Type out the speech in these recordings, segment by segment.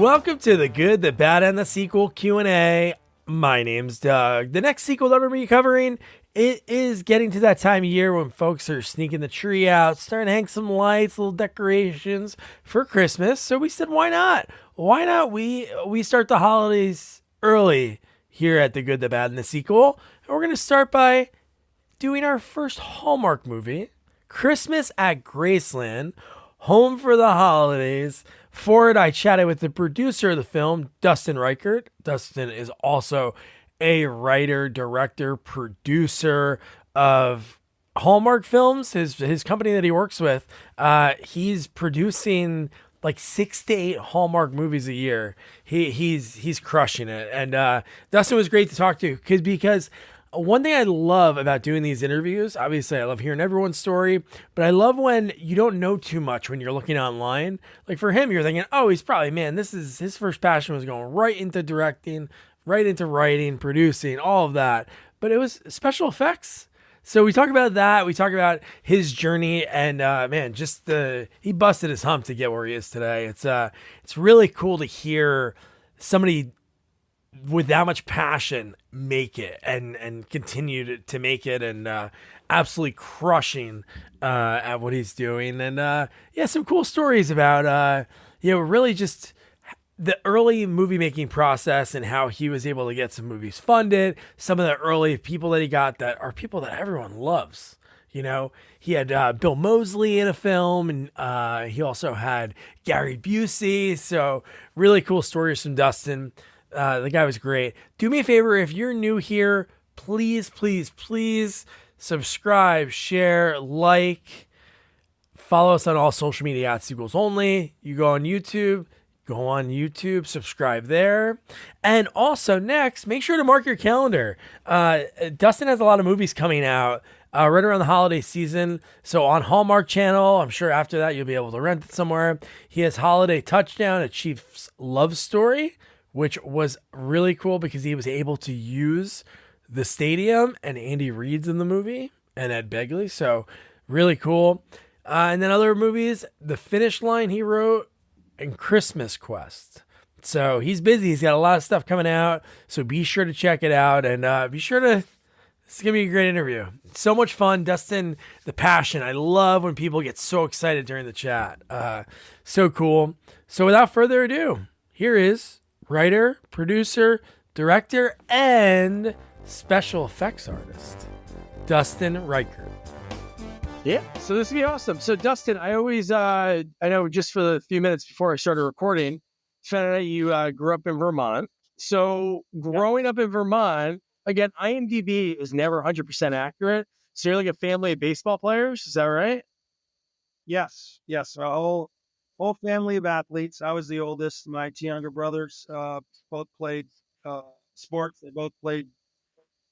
Welcome to the Good, the Bad, and the Sequel Q&A. My name's Doug. The next sequel that we're going to be covering, it is getting to that time of year when folks are sneaking the tree out, starting to hang some lights, little decorations for Christmas. So we said, why not? Why not we start the holidays early here at the Good, the Bad, and the Sequel. And we're going to start by doing our first Hallmark movie, Christmas at Graceland, Home for the Holidays. For it, I chatted with the producer of the film, Dustin RIkert. Dustin is also a writer, director, producer of Hallmark films. His company that he works with, he's producing like 6 to 8 Hallmark movies a year. He's crushing it. And Dustin was great to talk to because one thing I love about doing these interviews, obviously I love hearing everyone's story, but I love when you don't know too much when you're looking online. Like for him, you're thinking, oh, he's probably, this is his first passion was going right into directing, right into writing, producing, all of that. But it was special effects. So we talk about that. We talk about his journey and he busted his hump to get where he is today. It's really cool to hear somebody with that much passion make it and continue to make it and absolutely crushing at what he's doing. And some cool stories about really just the early movie making process and how he was able to get some movies funded, some of the early people that he got that are people that everyone loves. You know, he had Bill Moseley in a film, and he also had Gary Busey. So really cool stories from Dustin. The guy was great. Do me a favor, if you're new here, please subscribe, share, like, follow us on all social media at Sequels Only. You go on YouTube, subscribe there. And also next, make sure to mark your calendar. Dustin has a lot of movies coming out right around the holiday season. So on Hallmark Channel, I'm sure after that you'll be able to rent it somewhere. He has Holiday Touchdown, A Chief's Love Story, which was really cool because he was able to use the stadium and Andy Reid's in the movie and Ed Begley. So really cool. And then other movies, The Finish Line he wrote and Christmas Quest. So he's busy. He's got a lot of stuff coming out. So be sure to check it out and this is going to be a great interview. So much fun. Dustin, the passion. I love when people get so excited during the chat. So cool. So without further ado, here is writer, producer, director, and special effects artist, Dustin RIkert. Yeah, so this is going to be awesome. So Dustin, I always, I know just for the few minutes before I started recording, found out you grew up in Vermont. So growing up in Vermont, again, IMDb is never 100% accurate. So you're like a family of baseball players, is that right? Yes. Our whole family of athletes. I was the oldest. My two younger brothers both played sports. They both played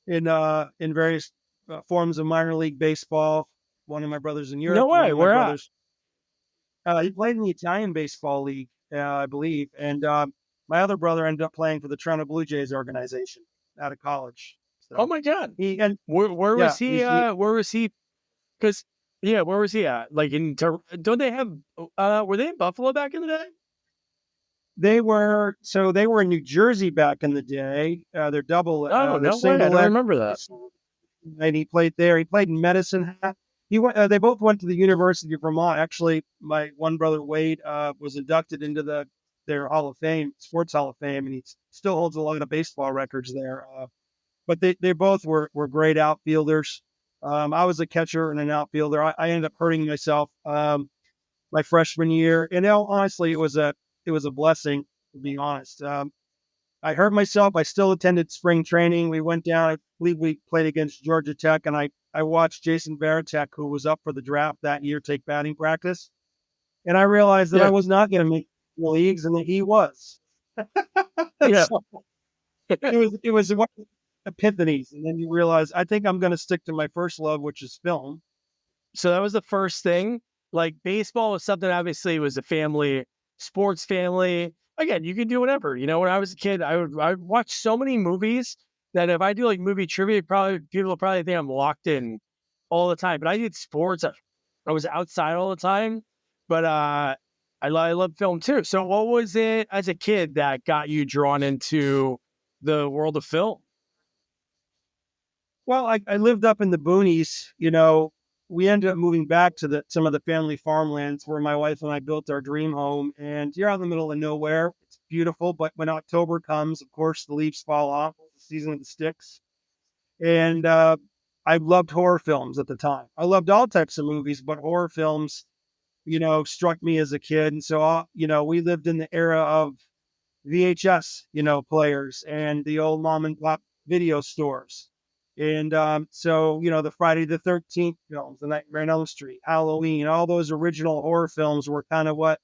in various forms of minor league baseball. One of my brothers in Europe. No way. Where at? He played in the Italian Baseball League, I believe. And my other brother ended up playing for the Toronto Blue Jays organization out of college. So, oh my God! Where was he? Where was he? Because where was he at? Like don't they have? Were they in Buffalo back in the day? They were in New Jersey back in the day. They're double. Oh no way! I don't remember that. And he played there. He played in Medicine Hat. He went. They both went to the University of Vermont. Actually, my one brother Wade was inducted into their Hall of Fame, Sports Hall of Fame, and he still holds a lot of baseball records there. But they both were great outfielders. I was a catcher and an outfielder. I ended up hurting myself my freshman year, and honestly, it was a blessing, to be honest. I hurt myself. I still attended spring training. We went down. I believe we played against Georgia Tech, and I watched Jason Varitek, who was up for the draft that year, take batting practice, and I realized that I was not going to make the leagues, and that he was. So, it was one epiphanies, and then you realize I think I'm going to stick to my first love, which is film. So that was the first thing. Like baseball was something, obviously, was a family, sports family. Again, you can do whatever. You know, when I was a kid, I would watch so many movies that if I do like movie trivia, people probably think I'm locked in all the time. But I did sports. I was outside all the time. But I love film too. So what was it as a kid that got you drawn into the world of film? Well, I lived up in the boonies. We ended up moving back to some of the family farmlands where my wife and I built our dream home. And you're out in the middle of nowhere. It's beautiful, but when October comes, of course, the leaves fall off. It's the season of the sticks. And I loved horror films at the time. I loved all types of movies, but horror films, struck me as a kid. And so, we lived in the era of VHS, players and the old mom and pop video stores. And so, the Friday the 13th films, the Nightmare on Elm Street, Halloween, all those original horror films were kind of what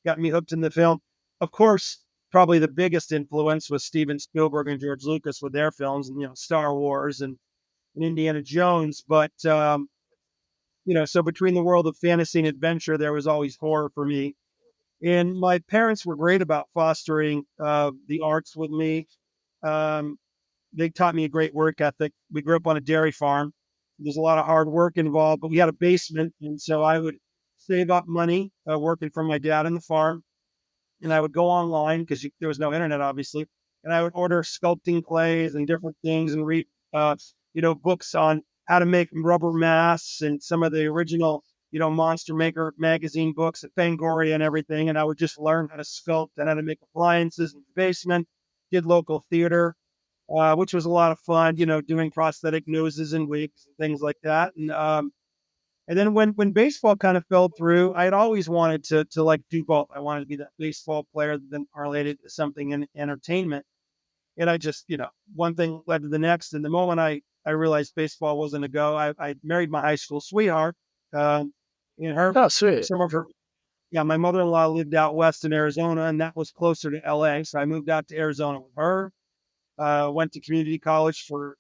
got me hooked in the film. Of course, probably the biggest influence was Steven Spielberg and George Lucas with their films, and, Star Wars and Indiana Jones. But, so between the world of fantasy and adventure, there was always horror for me. And my parents were great about fostering the arts with me. Um, they taught me a great work ethic. We grew up on a dairy farm. There's a lot of hard work involved, but we had a basement. And so I would save up money working for my dad on the farm. And I would go online because there was no internet, obviously. And I would order sculpting clays and different things and read, books on how to make rubber masks and some of the original Monster Maker magazine books at Fangoria and everything. And I would just learn how to sculpt and how to make appliances in the basement, did local theater, which was a lot of fun, doing prosthetic noses and wigs and things like that. And then when baseball kind of fell through, I had always wanted to like do both. I wanted to be that baseball player that then related to something in entertainment. And I just, one thing led to the next. And the moment I realized baseball wasn't a go, I married my high school sweetheart. And Oh, sweet. some of her, my mother-in-law lived out west in Arizona, and that was closer to LA. So I moved out to Arizona with her. Went to community college for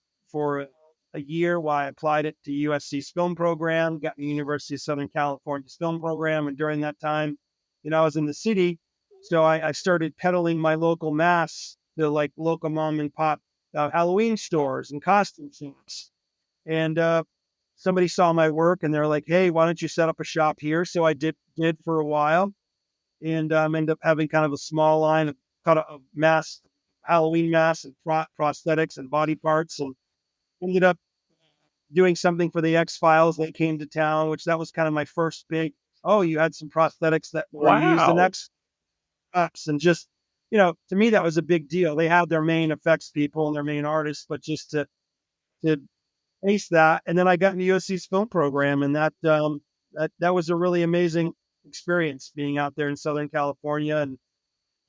a year while I applied it to USC's film program, got the University of Southern California's film program. And during that time, I was in the city. So I started peddling my local masks to like local mom and pop Halloween stores and costume shops. And somebody saw my work and they're like, hey, why don't you set up a shop here? So I did for a while and ended up having kind of a small line of cut of masks, Halloween masks and prosthetics and body parts, and ended up doing something for the X-Files. They came to town, which that was kind of my first big, oh, you had some prosthetics that were used in X-Files. And just, to me, that was a big deal. They had their main effects people and their main artists, but just to ace that. And then I got into USC's film program, and that was a really amazing experience being out there in Southern California, and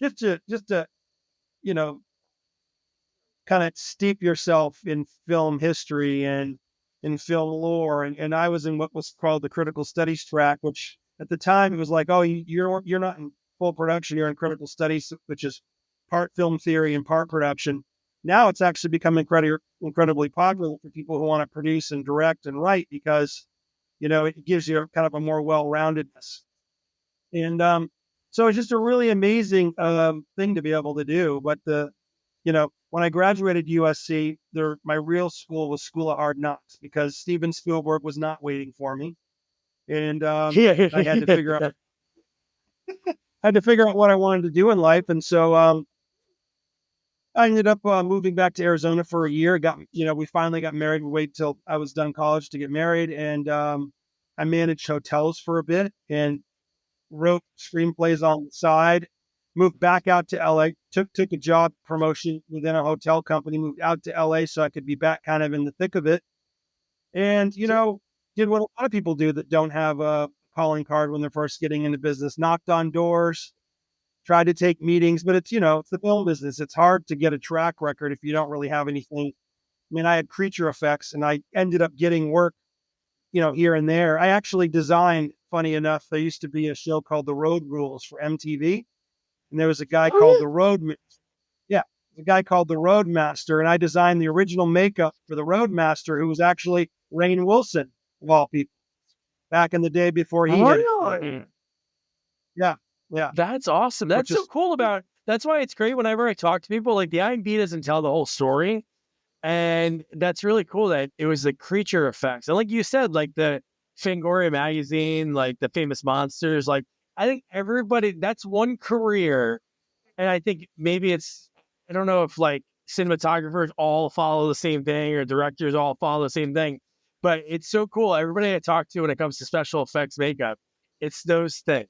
just to kind of steep yourself in film history and in film lore. And I was in what was called the critical studies track, which at the time it was like, oh, you're not in full production, you're in critical studies, which is part film theory and part production. Now it's actually become incredibly popular for people who want to produce and direct and write, because, it gives you kind of a more well-roundedness. And so it's just a really amazing thing to be able to do. But when I graduated USC, my real school was School of Hard Knocks, because Steven Spielberg was not waiting for me. And I had to figure out what I wanted to do in life. And so I ended up moving back to Arizona for a year. We finally got married. We waited till I was done college to get married. And I managed hotels for a bit and wrote screenplays on the side. Moved back out to LA, took a job promotion within a hotel company, moved out to LA so I could be back kind of in the thick of it. And, did what a lot of people do that don't have a calling card when they're first getting into business. Knocked on doors, tried to take meetings, but it's the film business. It's hard to get a track record if you don't really have anything. I mean, I had creature effects and I ended up getting work, here and there. I actually designed, funny enough, there used to be a show called The Road Rules for MTV. And there was a guy called the Roadmaster, and I designed the original makeup for the Roadmaster, who was actually Rainn Wilson, of all people, back in the day before he did it. Yeah. That's awesome. That's so cool that's why it's great whenever I talk to people, like the IMDb doesn't tell the whole story. And that's really cool that it was the creature effects. And like you said, like the Fangoria magazine, like the famous monsters, like I think everybody, that's one career. And I think maybe I don't know if like cinematographers all follow the same thing or directors all follow the same thing, but it's so cool. Everybody I talk to when it comes to special effects makeup, it's those things.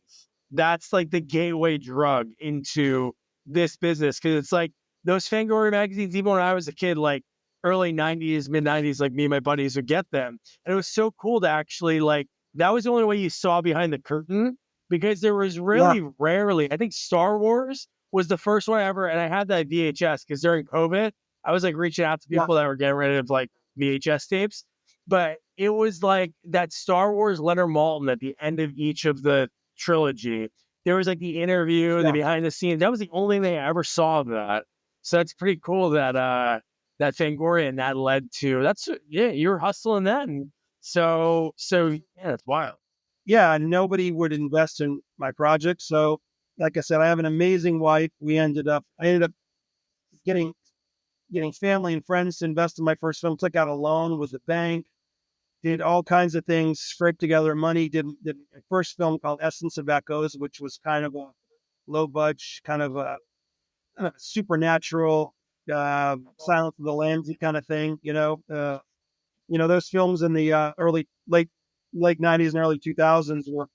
That's like the gateway drug into this business. Cause it's like those Fangoria magazines, even when I was a kid, like early 90s, mid 90s, like me and my buddies would get them. And it was so cool to actually like, that was the only way you saw behind the curtain because there was really rarely, I think Star Wars was the first one ever, and I had that VHS because during COVID, I was like reaching out to people that were getting rid of like VHS tapes. But it was like that Star Wars Leonard Maltin at the end of each of the trilogy. There was like the interview, the behind the scenes. That was the only thing I ever saw of that. So that's pretty cool that that Fangoria and that led to you were hustling that, and so yeah, that's wild. Yeah, nobody would invest in my project. So, like I said, I have an amazing wife. I ended up getting family and friends to invest in my first film. Took out a loan with the bank, did all kinds of things, scraped together money. Did my first film called Essence of Echoes, which was kind of a low budget, kind of a supernatural, Silence of the Lambs kind of thing. Those films in the late 90s and early 2000s were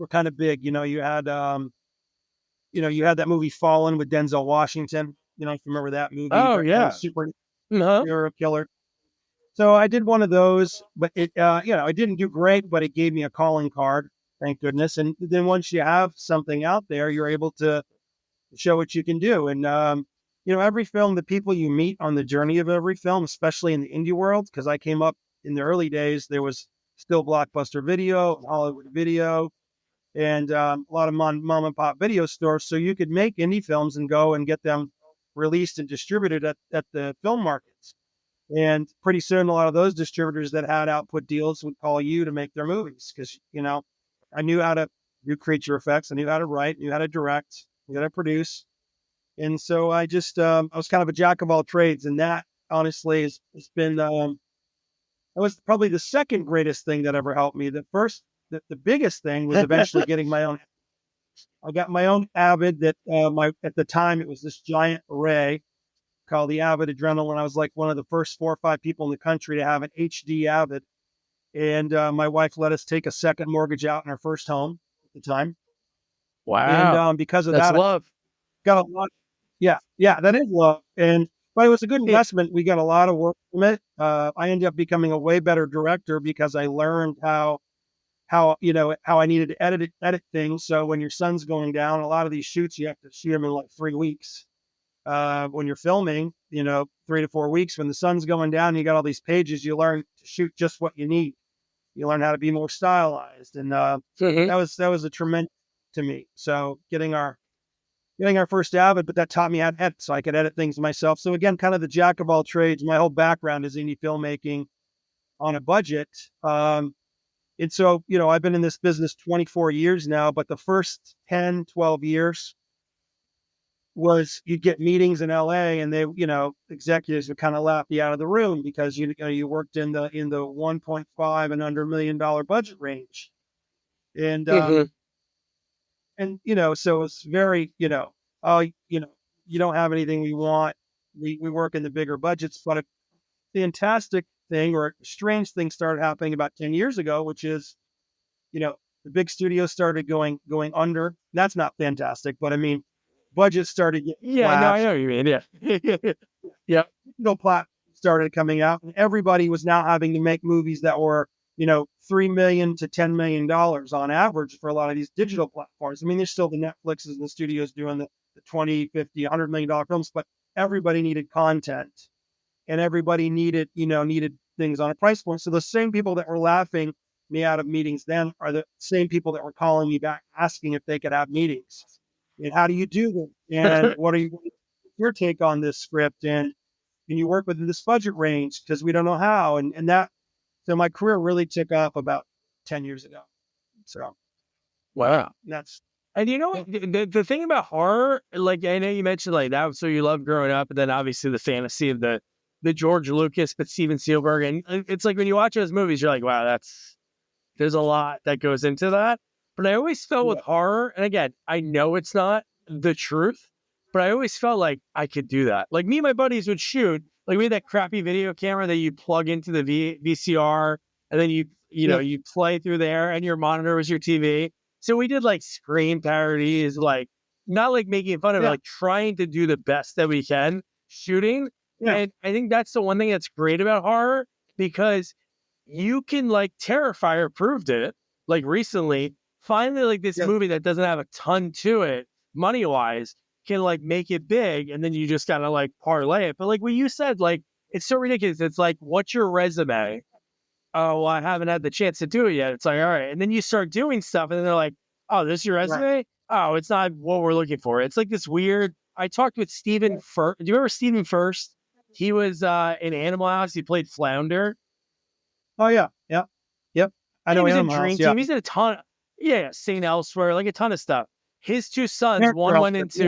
kind of big. You had that movie Fallen with Denzel Washington. If you remember that movie. Oh yeah, super serial killer. So I did one of those, but it didn't do great, but it gave me a calling card, thank goodness. And then once you have something out there, you're able to show what you can do. And every film, the people you meet on the journey of every film, especially in the indie world, because I came up in the early days, there was still Blockbuster Video, Hollywood Video, and a lot of mom and pop video stores. So you could make indie films and go and get them released and distributed at the film markets. And pretty soon, a lot of those distributors that had output deals would call you to make their movies because, I knew how to do creature effects. I knew how to write, knew how to direct, knew how to produce. And so I was kind of a jack of all trades. And that honestly has been, that was probably the second greatest thing that ever helped me. The biggest thing was eventually getting my own. I got my own Avid that at the time it was this giant array called the Avid Adrenaline. I was like one of the first 4 or 5 people in the country to have an HD Avid. And my wife let us take a second mortgage out in our first home at the time. Wow. And because of that's that, love. Got a lot. Yeah, that is love. But it was a good investment. We got a lot of work from it. I ended up becoming a way better director because I learned how I needed to edit things. So when your sun's going down, a lot of these shoots, you have to shoot them in like 3 weeks. When you're filming, 3 to 4 weeks, when the sun's going down, you got all these pages, you learn to shoot just what you need. You learn how to be more stylized. And that was a tremendous to me. So getting our first Avid, but that taught me how to edit so I could edit things myself. So again, kind of the jack of all trades. My whole background is indie filmmaking on a budget. And so, I've been in this business 24 years now, but the first 10, 12 years was you'd get meetings in LA and they, executives would kind of laugh you out of the room because you worked in the 1.5 and under $1 million budget range. And, so it's very, you don't have anything we want. We work in the bigger budgets, but a fantastic thing or a strange thing started happening about 10 years ago, which is, the big studios started going under. That's not fantastic, but I mean, budgets started getting I know what you mean. Yeah. Yeah. Digital platforms started coming out and everybody was now having to make movies that were, $3 million to $10 million on average for a lot of these digital platforms. I mean, there's still the Netflixes and the studios doing the 20, 50, $100 million films, but everybody needed content and everybody needed things on a price point. So the same people that were laughing me out of meetings then are the same people that were calling me back, asking if they could have meetings. And how do you do this? And what are your take on this script? And can you work within this budget range? Because we don't know how. And that, so my career really took off about 10 years ago. So, wow. And the thing about horror, like I know you mentioned like that, so you love growing up, and then obviously the fantasy of the George Lucas, but Steven Spielberg, and it's like when you watch those movies, you're like, wow, there's a lot that goes into that. But I always felt with horror, and again, I know it's not the truth, but I always felt like I could do that. Like me and my buddies would shoot, like we had that crappy video camera that you plug into the VCR, and then you play through there, and your monitor was your TV. So we did like Scream parodies, like not like making fun of it, like trying to do the best that we can shooting. And I think that's the one thing that's great about horror, because you can, like, Terrifier proved it, like recently, finally, like this movie that doesn't have a ton to it money wise can like make it big, and then you just gotta like parlay it. But like what you said, like it's so ridiculous. It's like, what's your resume? Oh, well, I haven't had the chance to do it yet. It's like, all right. And then you start doing stuff, and then they're like, oh, this is your resume? Right. Oh, it's not what we're looking for. It's like this weird. I talked with Stephen First. Do you remember Stephen First? He was in Animal House. He played Flounder. Oh, yeah. Yeah. Yep. I know. He was Animal in Dream House, Team. He's in a ton. St. Elsewhere, like a ton of stuff. His two sons, one went into,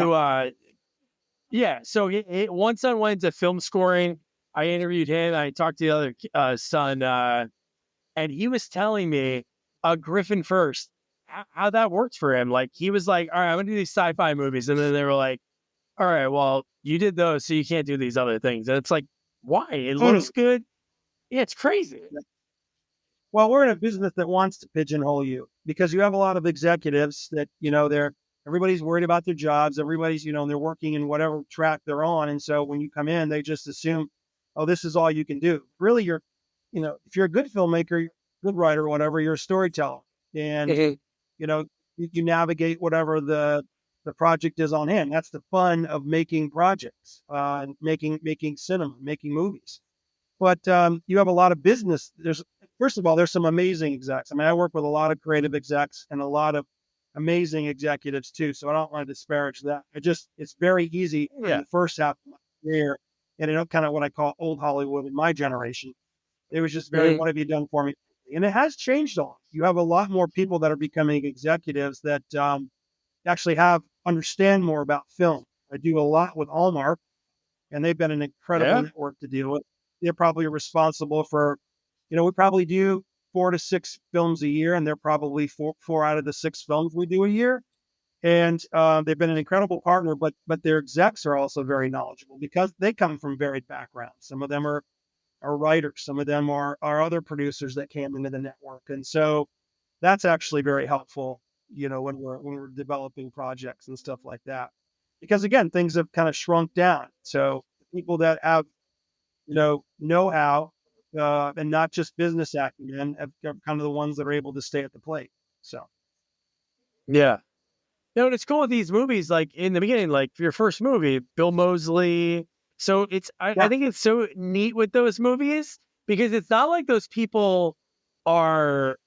so one son went into film scoring. I interviewed him. I talked to the other son, and he was telling me, Griffin First, how that worked for him. Like, he was like, all right, I'm going to do these sci-fi movies. And then they were like, all right, well, you did those, so you can't do these other things. And it's like, why? It looks good. Yeah, it's crazy. Well, we're in a business that wants to pigeonhole you, because you have a lot of executives that, everybody's worried about their jobs. Everybody's, they're working in whatever track they're on. And so when you come in, they just assume, oh, this is all you can do. Really, if you're a good filmmaker, good writer, whatever, you're a storyteller. And, you navigate whatever the project is on hand. That's the fun of making projects, and making cinema, making movies. But you have a lot of business. First of all, there's some amazing execs. I mean, I work with a lot of creative execs and a lot of amazing executives too. So I don't want to disparage that. It's very easy in the first half of my career, and kind of what I call old Hollywood in my generation. It was just very, what have you done for me? And it has changed a lot. You have a lot more people that are becoming executives that actually understand more about film. I do a lot with Hallmark, and they've been an incredible network to deal with. They're probably responsible for, we probably do 4 to 6 films a year, and they're probably four out of the 6 films we do a year. And they've been an incredible partner, but their execs are also very knowledgeable, because they come from varied backgrounds. Some of them are writers. Some of them are other producers that came into the network. And so that's actually very helpful, when we're developing projects and stuff like that, because again, things have kind of shrunk down. So people that have, know-how, and not just business acumen, are kind of the ones that are able to stay at the plate. So. Yeah. And it's cool with these movies, like in the beginning, like your first movie, Bill Moseley. So I think it's so neat with those movies, because it's not like those people are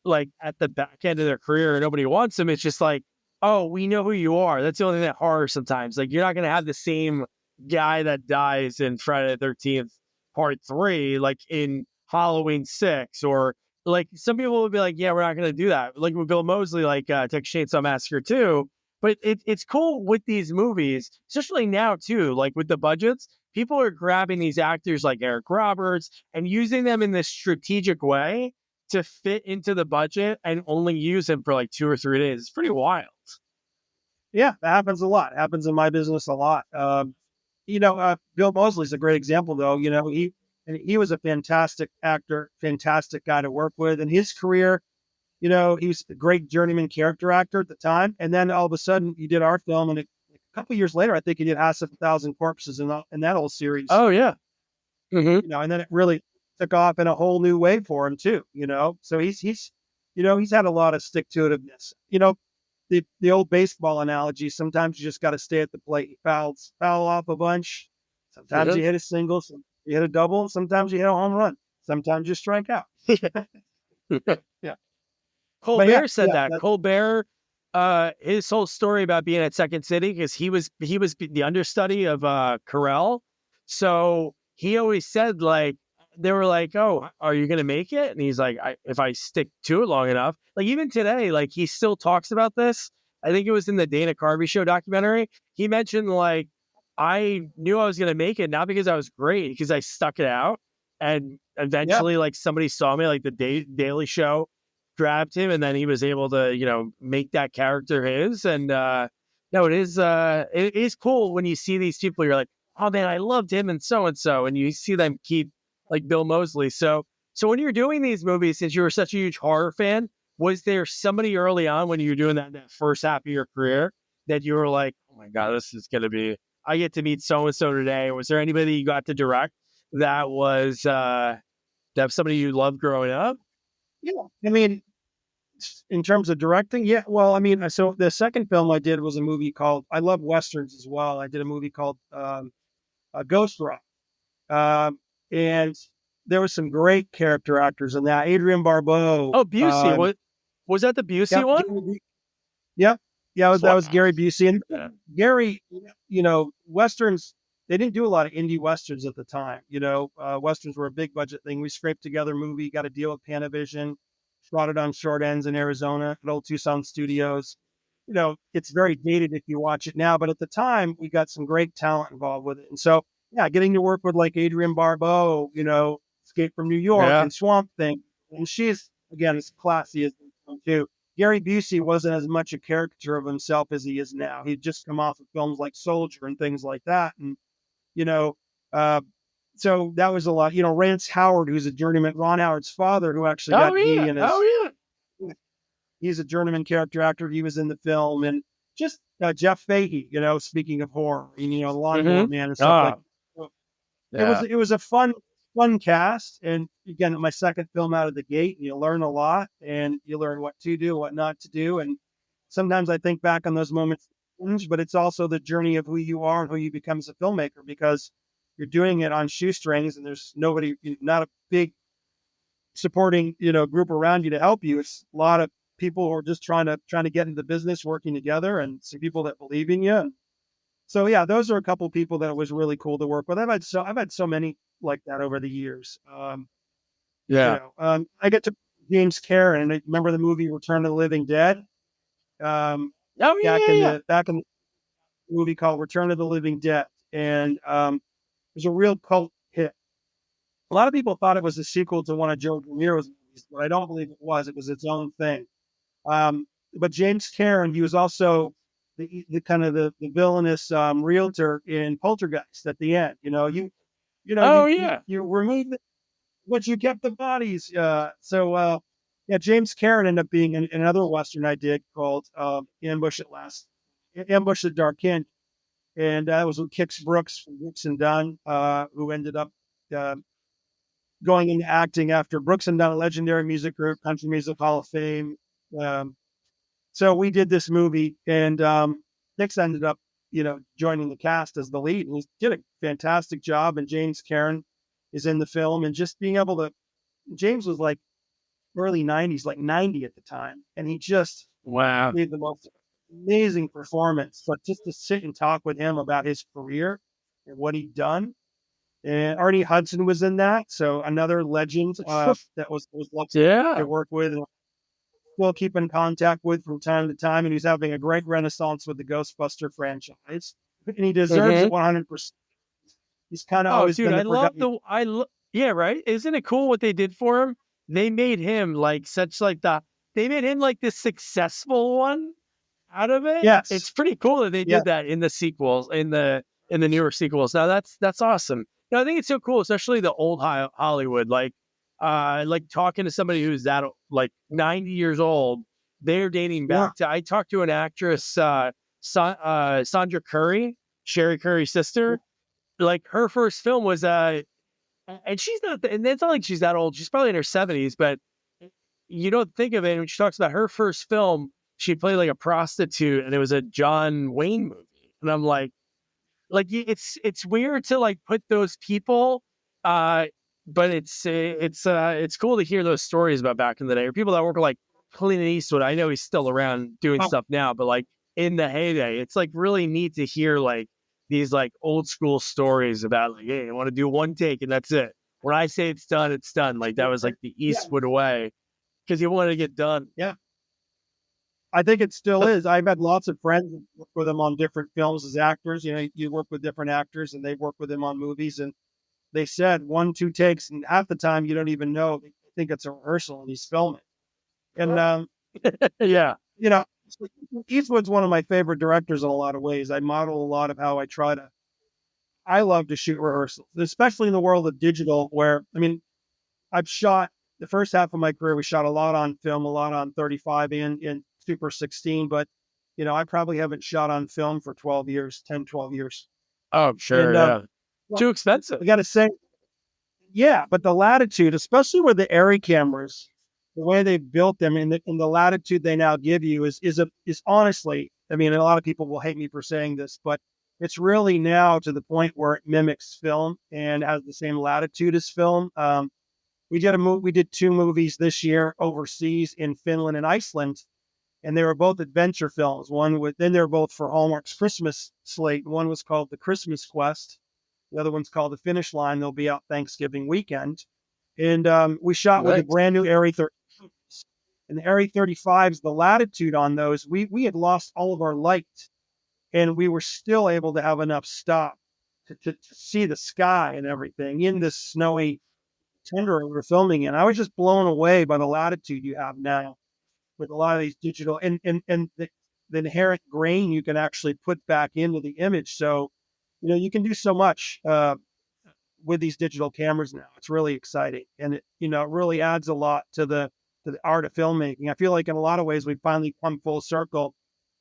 like at the back end of their career and nobody wants them. It's just like, oh, we know who you are. That's the only thing that horror sometimes. Like, you're not going to have the same guy that dies in Friday the 13th Part 3, like in Halloween 6, or like some people will be like, yeah, we're not going to do that. Like with Bill Moseley, like Texas Chainsaw Massacre 2. But it's cool with these movies, especially now too, like with the budgets, people are grabbing these actors like Eric Roberts and using them in this strategic way to fit into the budget and only use them for like 2 or 3 days. It's pretty wild. Yeah, that happens a lot. It happens in my business a lot. Bill Moseley's a great example, though. He was a fantastic actor, fantastic guy to work with. In his career, he was a great journeyman character actor at the time. And then all of a sudden, he did our film, and a couple of years later, I think he did House of a Thousand Corpses in that whole series. Oh yeah, and then it really took off in a whole new way for him too. So he's had a lot of stick-to-itiveness. The old baseball analogy, sometimes you just got to stay at the plate. You foul off a bunch. Sometimes you hit a single, you hit a double, sometimes you hit a home run. Sometimes you strike out. Yeah. Colbert said that. Colbert, his whole story about being at Second City, because he was the understudy of Carell. So he always said, like, they were like, oh, are you going to make it? And he's like, if I stick to it long enough. Like, even today, like, he still talks about this. I think it was in the Dana Carvey show documentary. He mentioned, like, I knew I was going to make it, not because I was great, because I stuck it out. And eventually, like, somebody saw me, like the Daily Show grabbed him, and then he was able to, make that character his. And no, it is cool when you see these people. You're like, oh man, I loved him and so, and you see them keep like Bill Moseley. So when you're doing these movies, since you were such a huge horror fan, was there somebody early on when you were doing that first half of your career that you were like, oh my God, this is going to be, I get to meet so-and-so today? Was there anybody you got to direct that was somebody you loved growing up? Yeah. I mean, in terms of directing, yeah. Well, I mean, so the second film I did was a movie called, I love Westerns as well. I did a movie called Ghost Rock. And there was some great character actors in that. Adrian Barbeau. Oh, Busey. Was that the Busey one? Yep. Yeah, that was Gary Wow. Busey. And Yeah. Gary, Westerns, they didn't do a lot of indie Westerns at the time. Westerns were a big budget thing. We scraped together a movie, got a deal with Panavision, shot it on short ends in Arizona at Old Tucson Studios. It's very dated if you watch it now, but at the time we got some great talent involved with it. And so, yeah, getting to work with like Adrian Barbeau, Escape from New York Yeah. and Swamp Thing. And she's, again, as classy as too. Gary Busey wasn't as much a caricature of himself as he is now. He'd just come off of films like Soldier and things like that. And, so that was a lot. Rance Howard, who's a journeyman, Ron Howard's father, who actually got he and his, he's a journeyman character actor. He was in the film. And just Jeff Fahey, speaking of horror, Lawnmower Man and stuff like that. Yeah. It was a fun cast. And again, my second film out of the gate, and you learn a lot, and you learn what to do, what not to do. And sometimes I think back on those moments, but it's also the journey of who you are and who you become as a filmmaker, because you're doing it on shoestrings and there's nobody, not a big supporting, group around you to help you. It's a lot of people who are just trying to get into the business, working together, and some people that believe in you. So yeah, those are a couple of people that was really cool to work with. I've had so many like that over the years. Yeah. I get to James Karen, and I remember the movie Return of the Living Dead. Oh Back in the movie called Return of the Living Dead, and it was a real cult hit. A lot of people thought it was a sequel to one of Joe Ramirez movies, but I don't believe it was. It was its own thing. But James Karen, he was also the kind of the villainous realtor in Poltergeist at the end. You removed it, but you kept the bodies. James Karen ended up being in another Western I did called Ambush at Dark End. And that was with Kix Brooks from Brooks and Dunn, who ended up going into acting after Brooks and Dunn, a legendary music group, Country Music Hall of Fame. So we did this movie, and Kix ended up, joining the cast as the lead. And he did a fantastic job. And James Karen is in the film, and just being able to, James was like early 90s, like 90 at the time. And he just made the most amazing performance. But just to sit and talk with him about his career and what he'd done. And Arnie Hudson was in that. So another legend that was lucky to work with and we'll keep in contact with from time to time. And he's having a great renaissance with the Ghostbuster franchise. And he deserves it 100%. He's kind of always been yeah, right. Isn't it cool what they did for him? They made him they made him like the successful one out of it. Yes. It's pretty cool that they did that in the sequels, in the newer sequels. Now that's awesome. I think it's so cool, especially the old Hollywood, like talking to somebody who's that like 90 years old. They're dating back to, I talked to an actress, Sandra Curry, Sherry Curry's sister. Like her first film was, and she's not, and it's not like she's that old. She's probably in her 70s, but you don't think of it when she talks about her first film. She played like a prostitute, and it was a John Wayne movie. And I'm like it's weird to like put those people, but it's cool to hear those stories about back in the day, or people that work with like Clint Eastwood. I know he's still around doing stuff now, but like in the heyday, it's like really neat to hear like these like old school stories about like, hey, I want to do one take and that's it. When I say it's done, it's done. Like that was like the Eastwood way, because you wanted to get done. Yeah. I think it still is. I've had lots of friends who work with them on different films as actors. You work with different actors and they work with them on movies, and they said 1-2 takes. And half the time you don't even know. They think it's a rehearsal and he's filming. And Yeah. you know, Eastwood's one of my favorite directors in a lot of ways. I model a lot of how I love to shoot rehearsals, especially in the world of digital, where, I mean, I've shot the first half of my career, we shot a lot on film, a lot on 35 and Super 16, but, I probably haven't shot on film for 12 years, 10, 12 years. Oh, sure. And Yeah. well, Too expensive. I got to say, yeah, but the latitude, especially with the Arri cameras, the way they built them and the latitude they now give you is honestly, I mean, a lot of people will hate me for saying this, but it's really now to the point where it mimics film and has the same latitude as film. We did 2 movies this year overseas in Finland and Iceland, and they were both adventure films. Then they were both for Hallmark's Christmas slate. One was called The Christmas Quest. The other one's called The Finish Line. They'll be out Thanksgiving weekend. And we shot with a Nice. brand new Arri 35s. And the Arri 35s, the latitude on those, we had lost all of our light, and we were still able to have enough stop to see the sky and everything in this snowy tundra we were filming in. I was just blown away by the latitude you have now with a lot of these digital and the inherent grain you can actually put back into the image. So, you can do so much with these digital cameras now. It's really exciting, and it really adds a lot to the art of filmmaking. I feel like in a lot of ways we finally come full circle.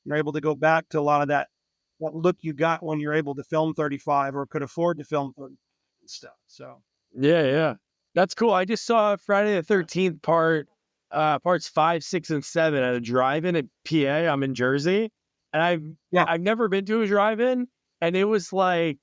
You're able to go back to a lot of that look you got when you're able to film 35 or could afford to film 35 and stuff. So Yeah. Yeah. That's cool. I just saw Friday the 13th parts 5, 6, and 7 at a drive-in at PA. I'm in Jersey, and I've never been to a drive-in, and it was like,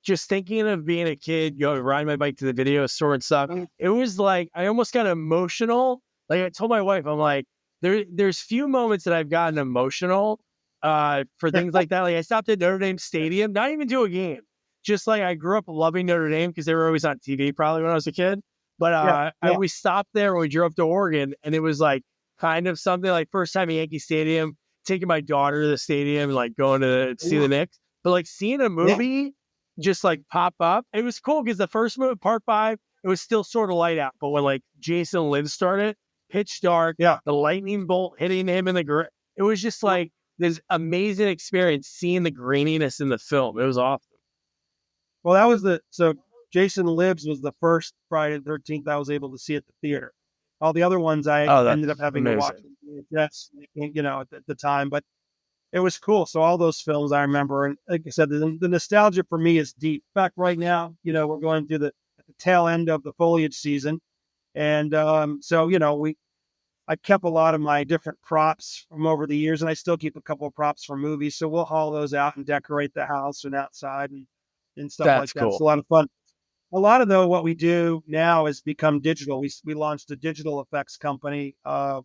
just thinking of being a kid, riding my bike to the video store and stuff. It was like, I almost got emotional. Like, I told my wife, I'm like, there's few moments that I've gotten emotional for things like that. Like, I stopped at Notre Dame Stadium, not even to a game. Just like, I grew up loving Notre Dame because they were always on TV probably when I was a kid. But we stopped there when we drove to Oregon, and it was like kind of something like first time at Yankee Stadium, taking my daughter to the stadium and like going to see the Knicks. But like seeing a movie just like pop up, it was cool because the first movie, part 5, it was still sort of light out. But when like Jason Lives started, pitch dark, the lightning bolt hitting him in the it was just like this amazing experience seeing the graininess in the film. It was awesome. Well, that was so Jason Lives was the first Friday the 13th I was able to see at the theater. All the other ones I ended up having to watch. Yes, at the time, but it was cool. So all those films I remember, and like I said, the nostalgia for me is deep. In fact, right now, we're going through the tail end of the foliage season, and so I kept a lot of my different props from over the years, and I still keep a couple of props from movies. So we'll haul those out and decorate the house and outside and stuff like that. Cool. It's a lot of fun. A lot of what we do now has become digital. We launched a digital effects company, about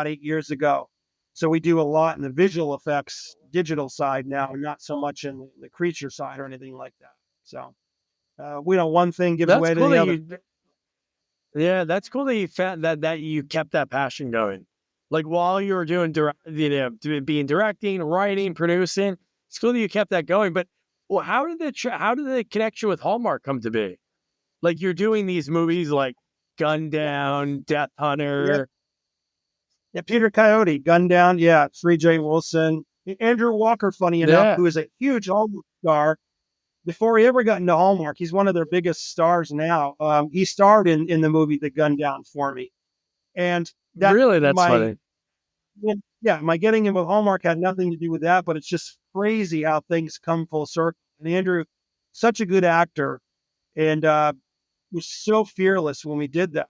8 years ago. So we do a lot in the visual effects digital side now, and not so much in the creature side or anything like that. So one thing gives way to the other. Yeah, that's cool that you found that you kept that passion going. Like while you were doing being directing, writing, producing, it's cool that you kept that going. But how did the connection with Hallmark come to be? Like you're doing these movies like Gun Down, Death Hunter. Yeah, Peter Coyote, Gun Down. Yeah, 3J Wilson, Andrew Walker. Funny enough, who is a huge Hallmark star. Before he ever got into Hallmark, he's one of their biggest stars now. He starred in the movie The Gun Down for me, and that's funny. Yeah, my getting in with Hallmark had nothing to do with that, but it's just crazy how things come full circle. And Andrew, such a good actor, and was so fearless when we did that.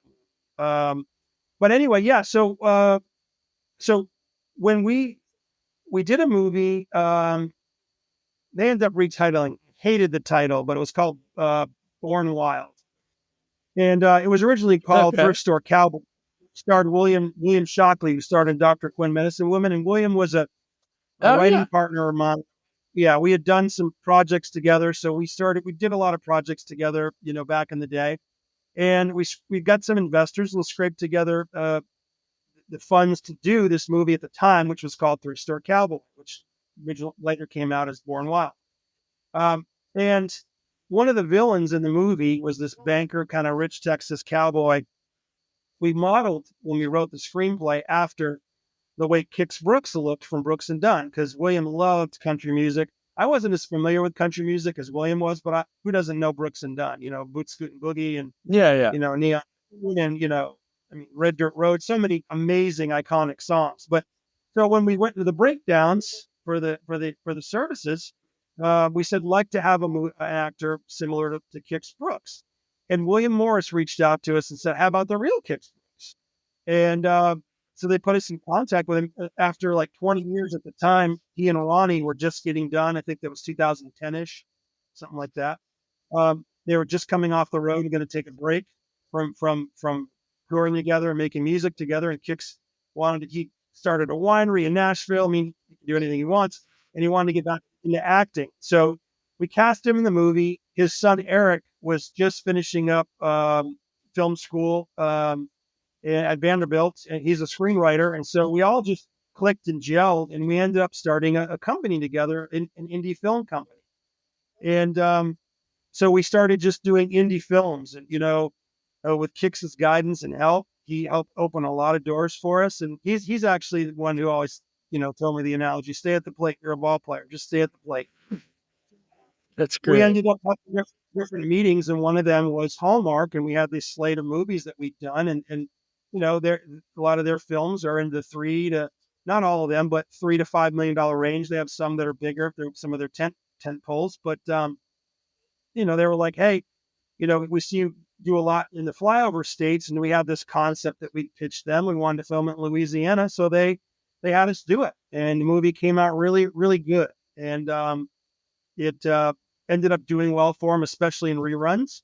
But anyway, yeah. So when we did a movie, they ended up retitling. Hated the title, but it was called Born Wild, and it was originally called Thrift Store Cowboy. Starred William Shockley, who starred in Dr. Quinn Medicine Woman, and William was a writing partner of mine. Yeah, we had done some projects together, so we did a lot of projects together, back in the day, and we got some investors and scraped together the funds to do this movie at the time, which was called Thrift Store Cowboy, which later came out as Born Wild. And one of the villains in the movie was this banker, kind of rich Texas cowboy we modeled when we wrote the screenplay after the way Kix Brooks looked from Brooks and Dunn, because William loved country music. I wasn't as familiar with country music as William was, but who doesn't know Brooks and Dunn? Boot Scootin' Boogie and Yeah. Neon and Red Dirt Road. So many amazing, iconic songs. But so when we went to the breakdowns for the services, we said like to have an actor similar to Kix Brooks, and William Morris reached out to us and said, "How about the real Kix Brooks?" And so they put us in contact with him after like 20 years at the time. He and Ronnie were just getting done. I think that was 2010-ish, something like that. They were just coming off the road and going to take a break from touring together and making music together. And Kix he started a winery in Nashville. I mean, he can do anything he wants. And he wanted to get back into acting. So we cast him in the movie. His son, Eric, was just finishing up film school at Vanderbilt, and he's a screenwriter. And so we all just clicked and gelled, and we ended up starting a company together, an indie film company. And so we started just doing indie films, and with Kix's guidance and help, he helped open a lot of doors for us. And he's actually the one who always told me the analogy: stay at the plate. You're a ball player. Just stay at the plate. That's great. We ended up having different meetings, and one of them was Hallmark, and we had this slate of movies that we'd done, and a lot of their films are in the not all of them, but $3 to $5 million range. They have some that are bigger. They're some of their tent poles, but they were like, hey, we see you do a lot in the flyover states, and we have this concept that we pitched them. We wanted to film it in Louisiana, so they had us do it, and the movie came out really, really good, and it ended up doing well for them, especially in reruns.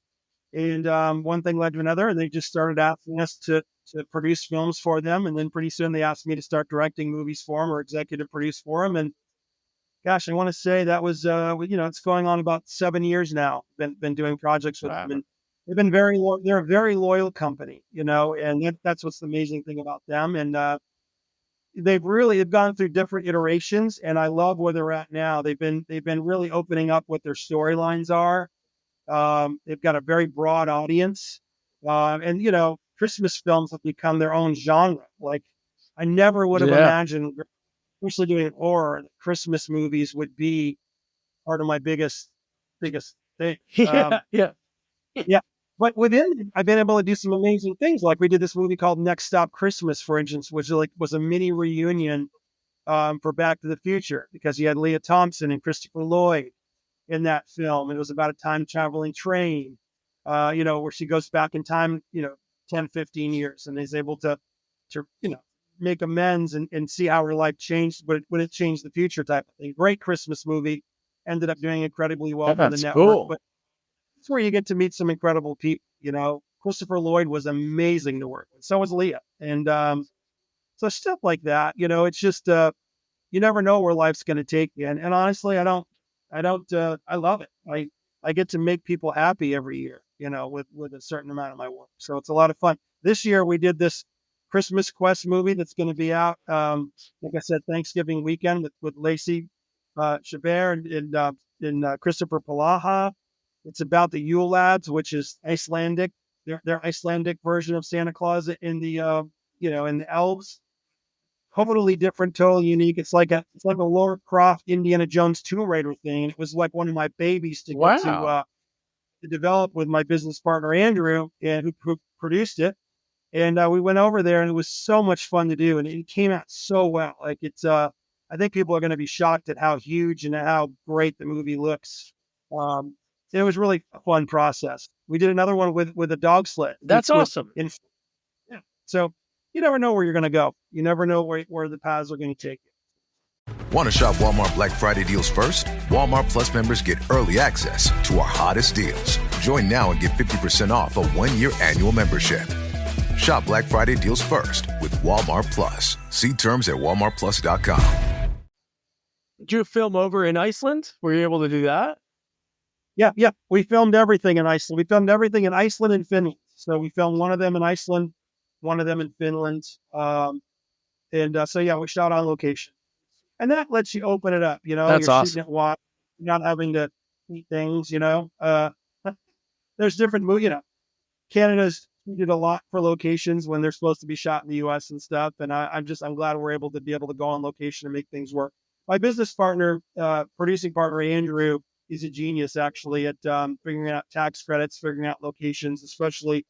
And one thing led to another, and they just started asking us to produce films for them. And then pretty soon they asked me to start directing movies for them or executive produce for them. And gosh, I want to say that was, it's going on about 7 years now. Been doing projects with them, and they've been they're a very loyal company, and that's what's the amazing thing about them. And they've gone through different iterations, and I love where they're at now. They've been really opening up what their storylines are. They've got a very broad audience, and Christmas films have become their own genre. Like I never would have imagined, especially doing horror, that Christmas movies would be part of my biggest thing. Yeah. But within it, I've been able to do some amazing things. Like we did this movie called Next Stop Christmas, for instance, which was a mini reunion for Back to the Future, because you had Leah Thompson and Christopher Lloyd in that film. It was about a time traveling train, where she goes back in time, 10, 15 years, and is able to make amends and see how her life changed, but when it changed the future type of thing. Great Christmas movie. Ended up doing incredibly well for the network. Cool. But it's where you get to meet some incredible people. Christopher Lloyd was amazing to work with. So was Leah. And so stuff like that, it's just you never know where life's going to take you. And honestly, I love it. I get to make people happy every year, with a certain amount of my work. So it's a lot of fun. This year we did this Christmas Quest movie that's going to be out, like I said, Thanksgiving weekend with Lacey Chabert and Christopher Palaha. It's about the Yule Lads, which is Icelandic. Their Icelandic version of Santa Claus in the in the elves. Totally different, totally unique. It's like a Lara Croft Indiana Jones Tomb Raider thing. It was like one of my babies to get to develop with my business partner Andrew, and who produced it. And we went over there, and it was so much fun to do, and it came out so well. Like it's, I think people are going to be shocked at how huge and how great the movie looks. It was really a fun process. We did another one with a dog sled. That's awesome. Yeah. So you never know where you're going to go. You never know where the paths are going to take you. Want to shop Walmart Black Friday deals first? Walmart Plus members get early access to our hottest deals. Join now and get 50% off a 1-year annual membership. Shop Black Friday deals first with Walmart Plus. See terms at walmartplus.com. Did you film over in Iceland? Were you able to do that? Yeah. We filmed everything in Iceland. We filmed everything in Iceland and Finland. So we filmed one of them in Iceland, one of them in Finland. So we shot on location. And that lets you open it up, That's you're awesome. shooting at what, you're not having to eat things, there's different movies, Canada's he did a lot for locations when they're supposed to be shot in the U.S. and stuff. And I'm glad we're able to go on location and make things work. My business partner, producing partner, Andrew, he's a genius actually at figuring out tax credits, figuring out locations, especially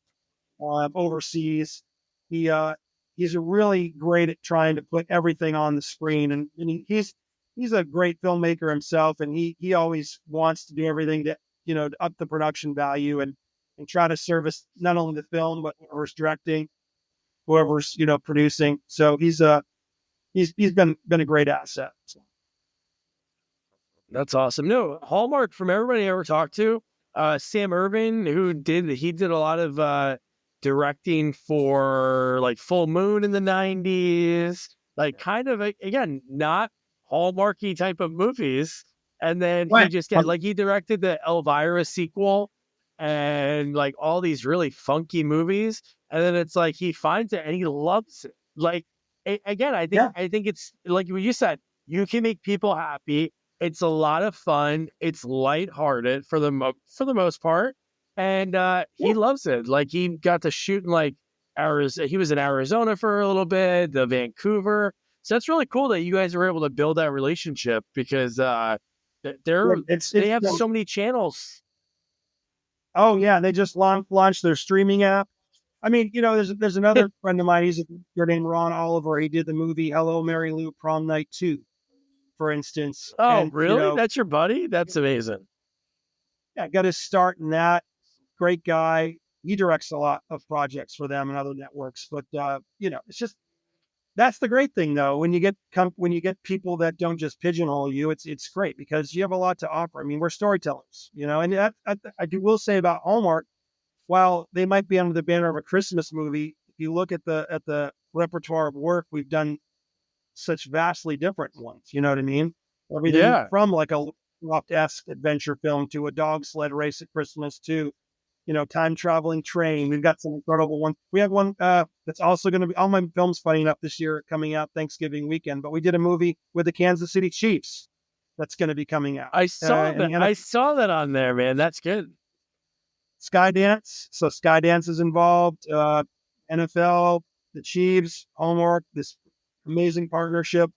overseas. He he's really great at trying to put everything on the screen, and he's a great filmmaker himself, and he always wants to do everything to to up the production value and try to service not only the film but whoever's directing, whoever's producing. So he's been a great asset. So. That's awesome. No, Hallmark, from everybody I ever talked to, Sam Irvin, he did a lot of directing for like Full Moon in the 90s, like kind of again, not Hallmarky type of movies. And then Right. he directed the Elvira sequel and like all these really funky movies. And then it's like he finds it and he loves it. Like again, I think it's like what you said, you can make people happy. It's a lot of fun. It's lighthearted for the most part, and he loves it. Like he got to shoot in like Arizona. He was in Arizona for a little bit, the Vancouver. So that's really cool that you guys were able to build that relationship because they have so many channels. Oh yeah, they just launched their streaming app. I mean, there's another friend of mine. He's a guy named Ron Oliver. He did the movie Hello, Mary Lou, Prom Night 2. For instance. Oh, and, really? That's your buddy? That's amazing. Yeah, got his start in that. Great guy. He directs a lot of projects for them and other networks. But it's just that's the great thing though. When you get people that don't just pigeonhole you, it's great because you have a lot to offer. I mean, we're storytellers, and will say about Hallmark, while they might be under the banner of a Christmas movie, if you look at the repertoire of work we've done, such vastly different ones. You know what I mean? Everything from like a Lovecraft-esque adventure film to a dog sled race at Christmas to, time traveling train. We've got some incredible ones. We have one that's also going to be all my films funny enough this year coming out Thanksgiving weekend. But we did a movie with the Kansas City Chiefs that's going to be coming out. I saw that. I saw that on there, man. That's good. Skydance. So Skydance is involved. NFL, the Chiefs, Hallmark. This amazing partnership.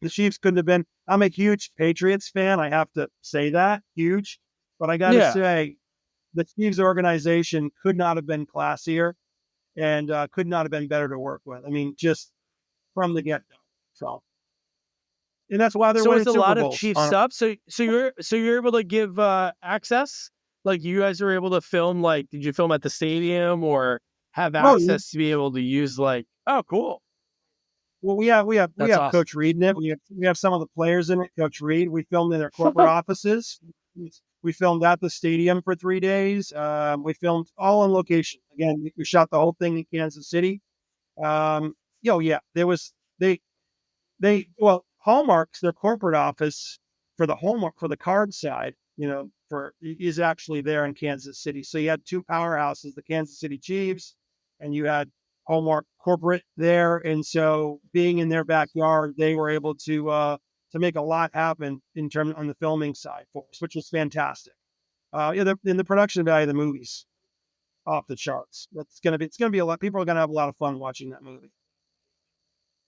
The Chiefs couldn't have been. I'm a huge Patriots fan. I have to say that, huge. But I got to say, the Chiefs organization could not have been classier and could not have been better to work with. I mean, just from the get-go. So, and that's why they're winning Super Bowls. So it's a lot of Chiefs stuff. So you're able to give access. Like you guys were able to film. Like, did you film at the stadium or have access to be able to use? Like, oh, cool. Well, we have awesome. Coach Reed in it. We have some of the players in it. Coach Reed. We filmed in their corporate offices. We filmed at the stadium for 3 days. We filmed all on location. Again, we shot the whole thing in Kansas City. There was Hallmark's their corporate office for the card side. Is actually there in Kansas City. So you had two powerhouses, the Kansas City Chiefs, and you had Hallmark corporate there. And so being in their backyard, they were able to make a lot happen in terms on the filming side for us, which was fantastic. In the production value of the movies off the charts. It's going to be a lot. People are going to have a lot of fun watching that movie.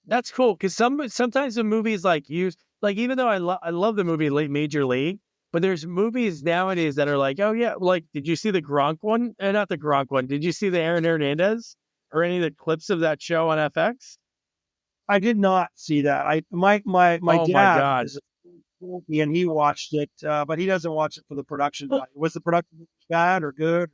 That's cool. Cause sometimes the movies even though I love the movie Major League, but there's movies nowadays that are like, oh yeah, like, did you see the Gronk one? Not the Gronk one. Did you see the Aaron Hernandez or any of the clips of that show on FX? I did not see that. My dad is and he watched it, but he doesn't watch it for the production value. Was the production bad or good?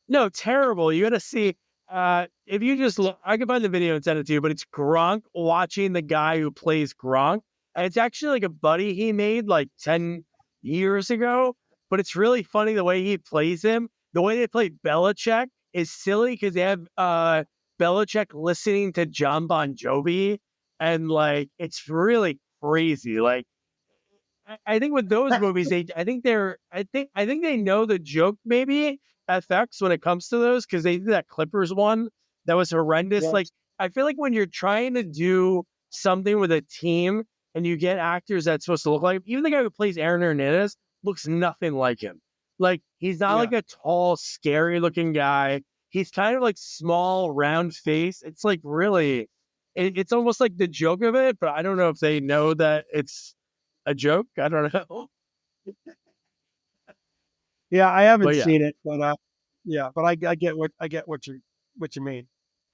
No, terrible. You got to see. If you just look, I can find the video and send it to you. But it's Gronk watching the guy who plays Gronk, and it's actually like a buddy he made like 10 years ago. But it's really funny the way he plays him. The way they play Belichick is silly because they have Belichick listening to John Bon Jovi, and like it's really crazy. Like I think with those movies, I think they know the joke maybe FX when it comes to those because they did that Clippers one that was horrendous. Yeah. Like I feel like when you're trying to do something with a team and you get actors that's supposed to look like even the guy who plays Aaron Hernandez looks nothing like him. Like he's not like a tall, scary looking guy. he's kind of like small, round face. It's like really, it's almost like the joke of it, but I don't know if they know that it's a joke. I don't know. Yeah, I haven't But yeah. seen it, but yeah, but I get what you mean.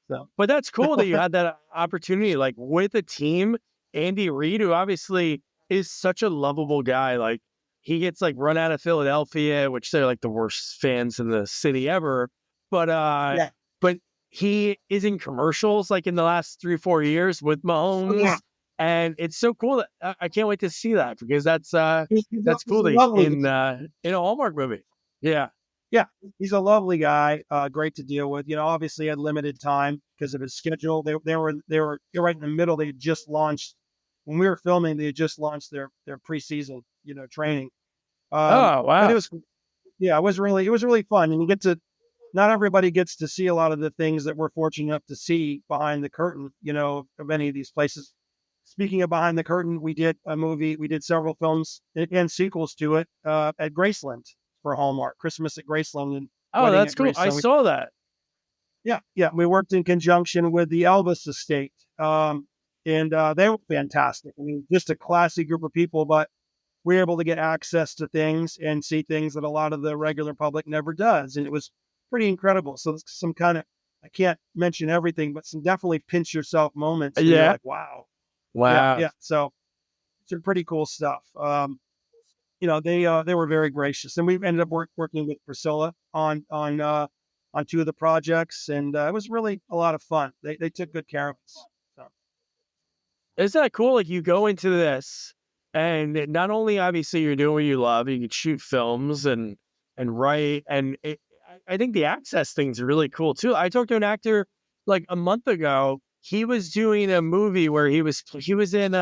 So But that's cool that you had that opportunity, like with a team. Andy Reid, who obviously is such a lovable guy, like he gets like run out of Philadelphia, which they're like the worst fans in the city ever. But yeah, but he is in commercials like in the last 3 or 4 years with yeah. Mahomes, and it's so cool that I can't wait to see that because that's He's cool a that he's lovely in a Hallmark movie. Yeah. Yeah, he's a lovely guy. Great to deal with. Obviously had limited time because of his schedule. They were right in the middle. They had just launched when we were filming. They had just launched their preseason, training. Oh But wow. it was really fun, and you get to. Not everybody gets to see a lot of the things that we're fortunate enough to see behind the curtain, of any of these places. Speaking of behind the curtain, we did a movie. We did several films and sequels to it at Graceland for Hallmark. Christmas at Graceland and Oh, Wedding that's at cool. I Graceland. saw that. Yeah. We worked in conjunction with the Elvis estate, and they were fantastic. I mean, just a classy group of people, but we're able to get access to things and see things that a lot of the regular public never does, and it was pretty incredible. So some kind of I can't mention everything, but some definitely pinch yourself moments where you're Yeah. like, wow. Wow. Yeah. So some pretty cool stuff. They were very gracious, and we ended up working with Priscilla on two of the projects, and it was really a lot of fun. They took good care of us. So Isn't that cool? Like you go into this and not only obviously you're doing what you love, you can shoot films and write and I think the access thing's really cool too. I talked to an actor like a month ago. He was doing a movie where he was in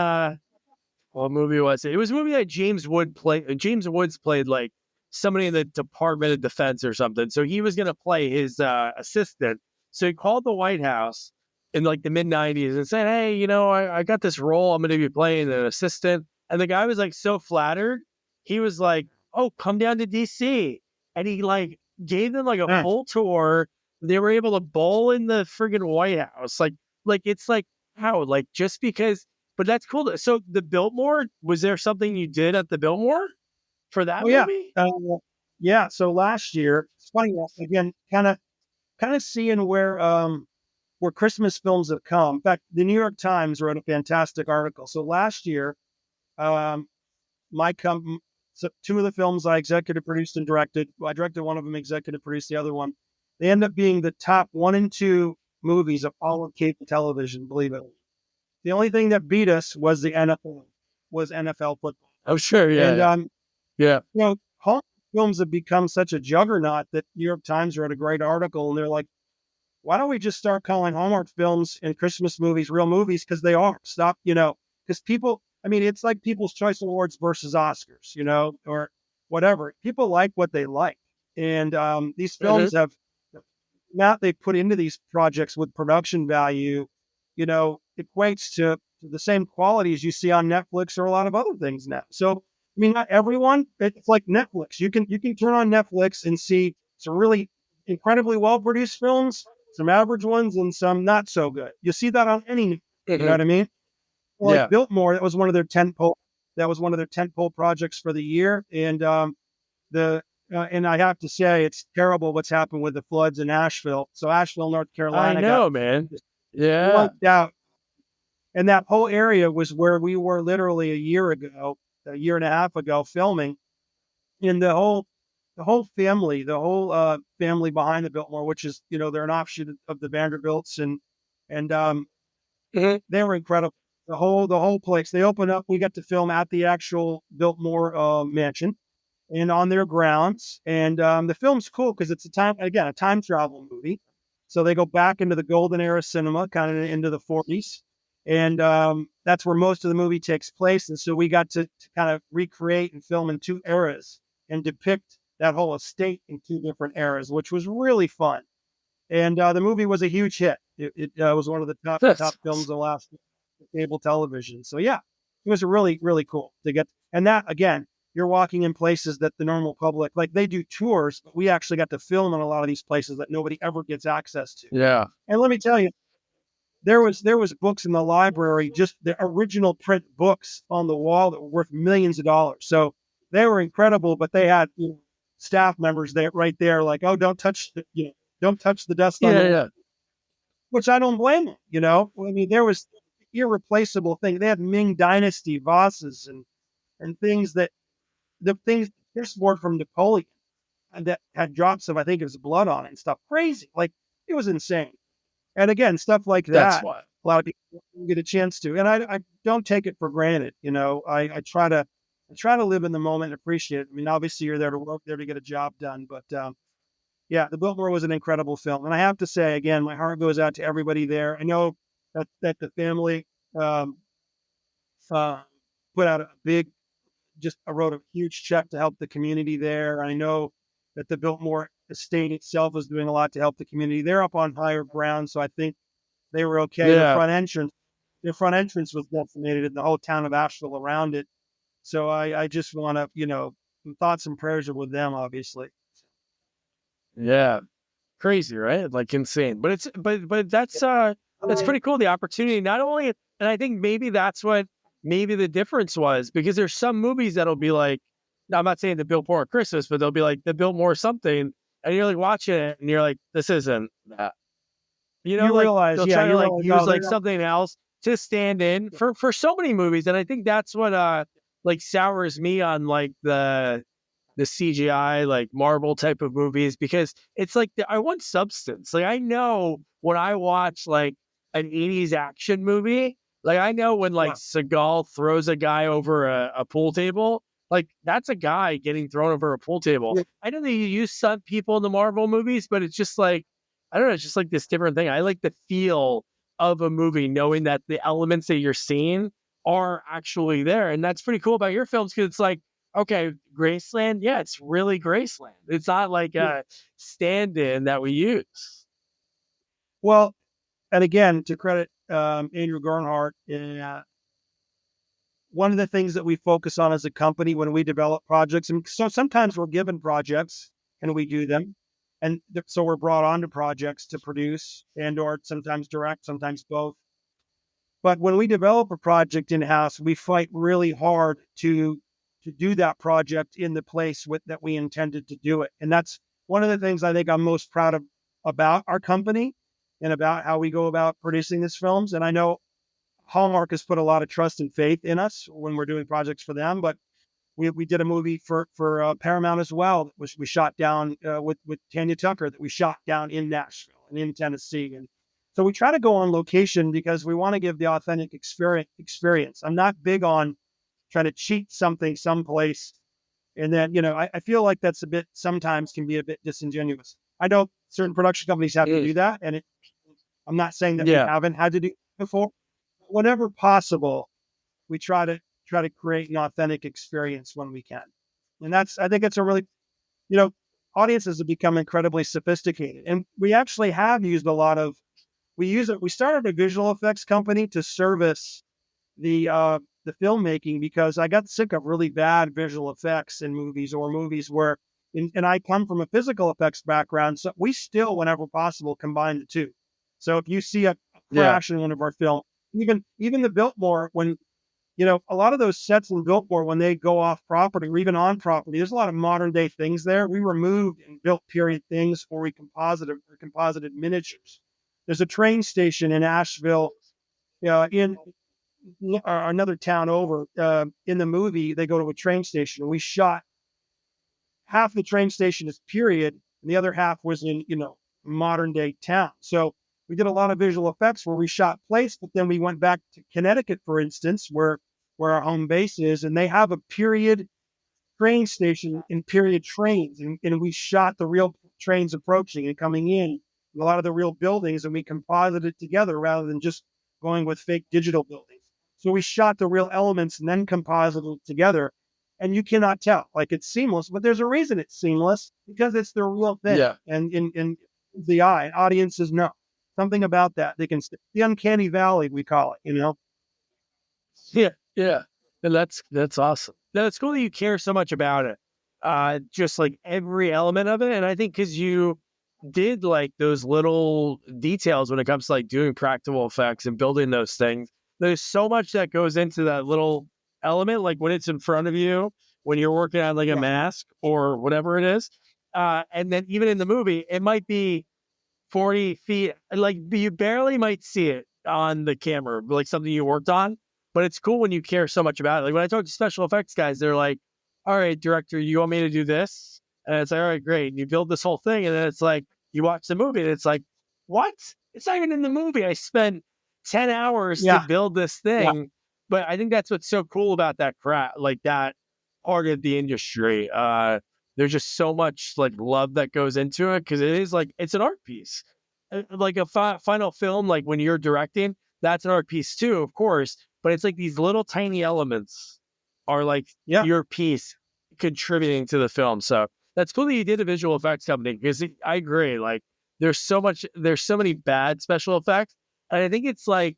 what movie was it? It was a movie that James Woods played like somebody in the Department of Defense or something. So he was gonna play his assistant. So he called the White House in like the mid-90s and said, "Hey, I got this role. I'm gonna be playing an assistant." And the guy was like so flattered. He was like, "Oh, come down to DC." And he like gave them like a yeah. full tour. They were able to bowl in the friggin' White House. Like it's like how? Like just because but that's cool. So the Biltmore, was there something you did at the Biltmore for that Oh yeah, movie? yeah. So last year, it's funny again, kind of seeing where Christmas films have come. In fact, the New York Times wrote a fantastic article. So last year, um, so two of the films I executive produced and directed. Well, I directed one of them, executive produced the other one. They end up being the top 1 and 2 movies of all of cable television. Believe it. The only thing that beat us was the NFL football. Oh, sure. And Yeah. Yeah. Hallmark films have become such a juggernaut that New York Times wrote a great article, and they're like, why don't we just start calling Hallmark films and Christmas movies real movies? Because they are. Stop, because people, I mean, it's like People's Choice Awards versus Oscars, or whatever. People like what they like. And these films have, now they put into these projects with production value, equates to the same quality as you see on Netflix or a lot of other things now. So, I mean, not everyone, it's like Netflix. You can turn on Netflix and see some really incredibly well-produced films, some average ones, and some not so good. You see that on any, you know what I mean? Well, like Biltmore, that was one of their tentpole projects for the year. And and I have to say, it's terrible what's happened with the floods in Asheville. So Asheville, North Carolina, I know, man. Yeah. wiped out. And that whole area was where we were literally a year and a half ago filming. And the whole family behind the Biltmore, which is, they're an offshoot of the Vanderbilts, and they were incredible. The whole place. They opened up. We got to film at the actual Biltmore mansion and on their grounds. And the film's cool because it's a time travel movie. So they go back into the golden era cinema, kind of into the 40s. And that's where most of the movie takes place. And so we got to kind of recreate and film in 2 eras and depict that whole estate in 2 different eras, which was really fun. And the movie was a huge hit. It was one of the top films of the last cable television. So yeah, it was really, really cool to get. And that, again, you're walking in places that the normal public, like they do tours, but we actually got to film in a lot of these places that nobody ever gets access to. Yeah. And let me tell you, there was books in the library, just the original print books on the wall that were worth millions of dollars. So they were incredible, but they had staff members there right there, like, oh, don't touch don't touch the dust on the Yeah. which I don't blame them. I mean, there was irreplaceable thing. They had Ming Dynasty vases and things that this board from Napoleon and that had drops of, I think it was blood on it and stuff. Crazy. Like, it was insane. And again, stuff like That's that, why. a lot of people don't get a chance to. And I don't take it for granted. I try to live in the moment and appreciate it. I mean, obviously you're there to work, there to get a job done. But yeah, The Biltmore was an incredible film. And I have to say, again, my heart goes out to everybody there. I know that the family put out a big, I wrote a huge check to help the community there. I know that the Biltmore estate itself is doing a lot to help the community. They're up on higher ground, so I think they were okay. Yeah. The front entrance was decimated and the whole town of Asheville around it. So I just want to, thoughts and prayers are with them, obviously. Yeah. Crazy, right? Like insane. But that's pretty cool. The opportunity, not only, and I think maybe that's what maybe the difference was, because there's some movies that'll be like, now, I'm not saying the Biltmore Christmas, but they'll be like the Biltmore something, and you're like watching it and you're like, this isn't that. You Like realize, they'll try to like use like something else to stand in for so many movies. And I think that's what like sours me on like the CGI, like Marvel type of movies, because it's like I want substance. Like, I know when I watch like an 80s action movie, like I know when like Seagal throws a guy over a pool table, like that's a guy getting thrown over a pool table. Yeah. I know that you use some people in the Marvel movies, but it's just like, I don't know, it's just like this different thing. I like the feel of a movie, knowing that the elements that you're seeing are actually there. And that's pretty cool about your films, because it's like, okay, Graceland, yeah, it's really Graceland. It's not like a stand-in that we use. Well, and again, to credit Andrew Gernhardt, one of the things that we focus on as a company when we develop projects, and so sometimes we're given projects and we do them, and so we're brought onto projects to produce or sometimes direct, sometimes both. But when we develop a project in-house, we fight really hard to do that project in the place that we intended to do it. And that's one of the things I think I'm most proud of about our company and about how we go about producing these films. And I know Hallmark has put a lot of trust and faith in us when we're doing projects for them, but we did a movie for Paramount as well, which we shot down with Tanya Tucker, that we shot down in Nashville and in Tennessee. And so we try to go on location because we want to give the authentic experience. I'm not big on trying to cheat something someplace. And then, I feel like that's sometimes can be a bit disingenuous. I know certain production companies have to do that. And I'm not saying that we haven't had to do it before. Whenever possible, we try to create an authentic experience when we can. And I think it's a really, audiences have become incredibly sophisticated. And we actually have used we started a visual effects company to service the filmmaking, because I got sick of really bad visual effects in movies, or movies where, and I come from a physical effects background, so we still, whenever possible, combine the two. So if you see a crash in one of our films, even the Biltmore, when, a lot of those sets in Biltmore, when they go off property or even on property, there's a lot of modern day things there. We removed and built period things, or we composited miniatures. There's a train station in Asheville, in another town over. In the movie, they go to a train station, and we shot half the train station is period, and the other half was in, modern day town. So we did a lot of visual effects where we shot place, but then we went back to Connecticut, for instance, where our home base is, and they have a period train station in period trains, and we shot the real trains approaching and coming in, and a lot of the real buildings, and we composited it together rather than just going with fake digital buildings. So we shot the real elements and then composited it together, and you cannot tell. Like, it's seamless, but there's a reason it's seamless, because it's the real thing. Yeah. And in the eye, audiences know something about that. They can, the uncanny valley, we call it, Yeah. And that's awesome. No, it's cool that you care so much about it. Just like every element of it. And I think because you did like those little details when it comes to like doing practical effects and building those things, there's so much that goes into that little element, like when it's in front of you, when you're working on like a mask or whatever it is. And then even in the movie, it might be 40 feet, like you barely might see it on the camera, like something you worked on. But it's cool when you care so much about it. Like when I talk to special effects guys, they're like, all right, director, you want me to do this? And it's like, all right, great. And you build this whole thing. And then it's like, you watch the movie and it's like, what? It's not even in the movie. I spent 10 hours to build this thing. But I think that's what's so cool about that craft, like that part of the industry. There's just so much like love that goes into it because it is like it's an art piece. Like a final film, like when you're directing, that's an art piece too, of course. But it's like these little tiny elements are like your piece contributing to the film. So that's cool that you did a visual effects company because I agree. Like there's so many bad special effects, and I think it's like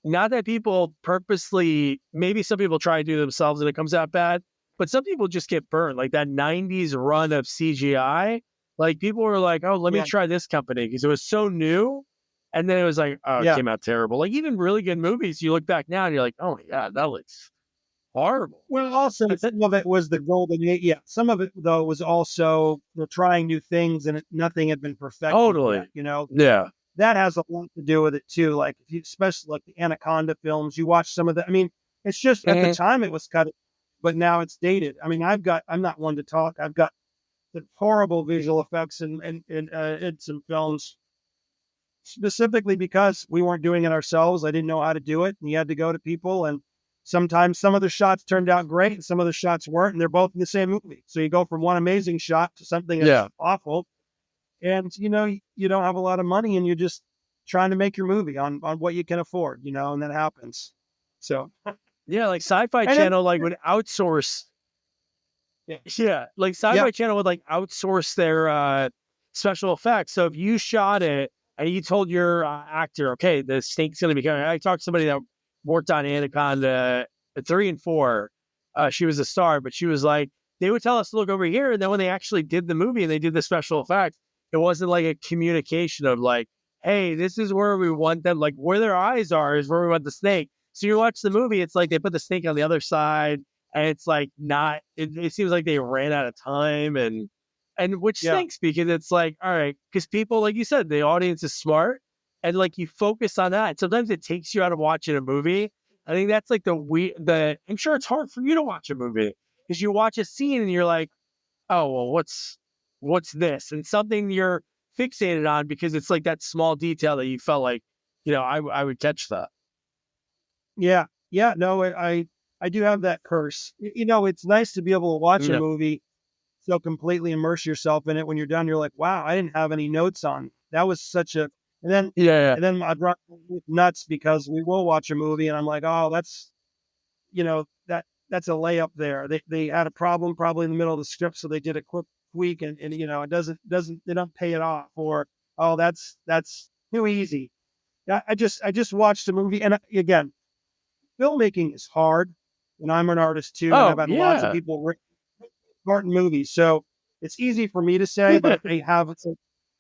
not that people purposely. Maybe some people try to do it themselves and it comes out bad. But some people just get burned, like that 90s run of CGI. Like people were like, oh, let me try this company because it was so new. And then it was like, oh, it came out terrible. Like even really good movies, you look back now and you're like, oh my God, that looks horrible. Well, also some of it was the golden age. Yeah. Some of it though was also they're trying new things and nothing had been perfected. Totally. Yet, you know? Yeah. That has a lot to do with it too. Like if you, especially like the Anaconda films, you watch some of the, I mean, it's just at the time it was cut, but now it's dated. I mean, I'm not one to talk. I've got the horrible visual effects in some films specifically because we weren't doing it ourselves. I didn't know how to do it. And you had to go to people. And sometimes some of the shots turned out great and some of the shots weren't. And they're both in the same movie. So you go from one amazing shot to something that's awful. And, you know, you don't have a lot of money and you're just trying to make your movie on what you can afford, you know, and that happens. So, yeah, like Sci-Fi Channel, like would outsource. Yeah, like Sci-Fi Channel would like outsource their special effects. So if you shot it and you told your actor, okay, the snake's going to be coming. I talked to somebody that worked on Anaconda 3 and 4. She was a star, but she was like, they would tell us to look over here. And then when they actually did the movie and they did the special effects, it wasn't like a communication of like, hey, this is where we want them. Like where their eyes are is where we want the snake. So you watch the movie, it's like they put the snake on the other side. And it's like not, it seems like they ran out of time and which stinks because it's like, all right, because people, like you said, the audience is smart and like you focus on that. Sometimes it takes you out of watching a movie. I think that's like I'm sure it's hard for you to watch a movie because you watch a scene and you're like, oh, well, what's this? And something you're fixated on because it's like that small detail that you felt like, you know, I would catch that. Yeah. Yeah. No, I do have that curse. You know, it's nice to be able to watch a movie so completely immerse yourself in it. When you're done, you're like, wow, I didn't have any notes on. That was such a, and then, and then I'd run nuts because we will watch a movie and I'm like, oh, that's, you know, that's a layup there. They had a problem probably in the middle of the script. So they did a quick tweak and you know, they don't pay it off or, oh, that's too easy. I just watched a movie and again, filmmaking is hard. And I'm an artist too. And I've had lots of people part in movies. So it's easy for me to say, but they have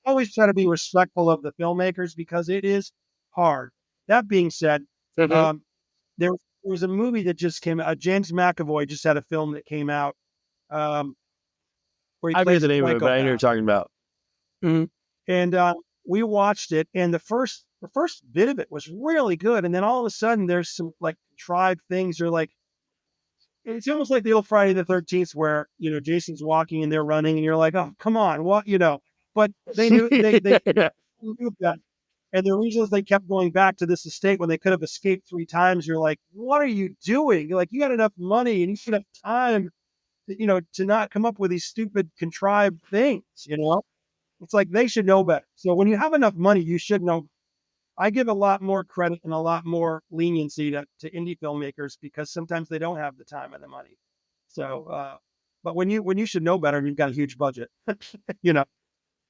always try to be respectful of the filmmakers because it is hard. That being said, there was a movie that just came out. James McAvoy just had a film that came out. Where he I plays heard the name of it, but I know what you're talking about. And we watched it, and the first bit of it was really good. And then all of a sudden, there's some like contrived things. They're like, it's almost like the old Friday the 13th where, you know, Jason's walking and they're running and you're like, oh, come on, what, you know, but they knew they knew that. And the reason is they kept going back to this estate when they could have escaped 3 times. You're like, what are you doing? You're like, you got enough money and you should have time, you know, to not come up with these stupid contrived things, you know, it's like, they should know better. So when you have enough money, you should know. I give a lot more credit and a lot more leniency to indie filmmakers because sometimes they don't have the time and the money. So, but when you should know better, you've got a huge budget, you know?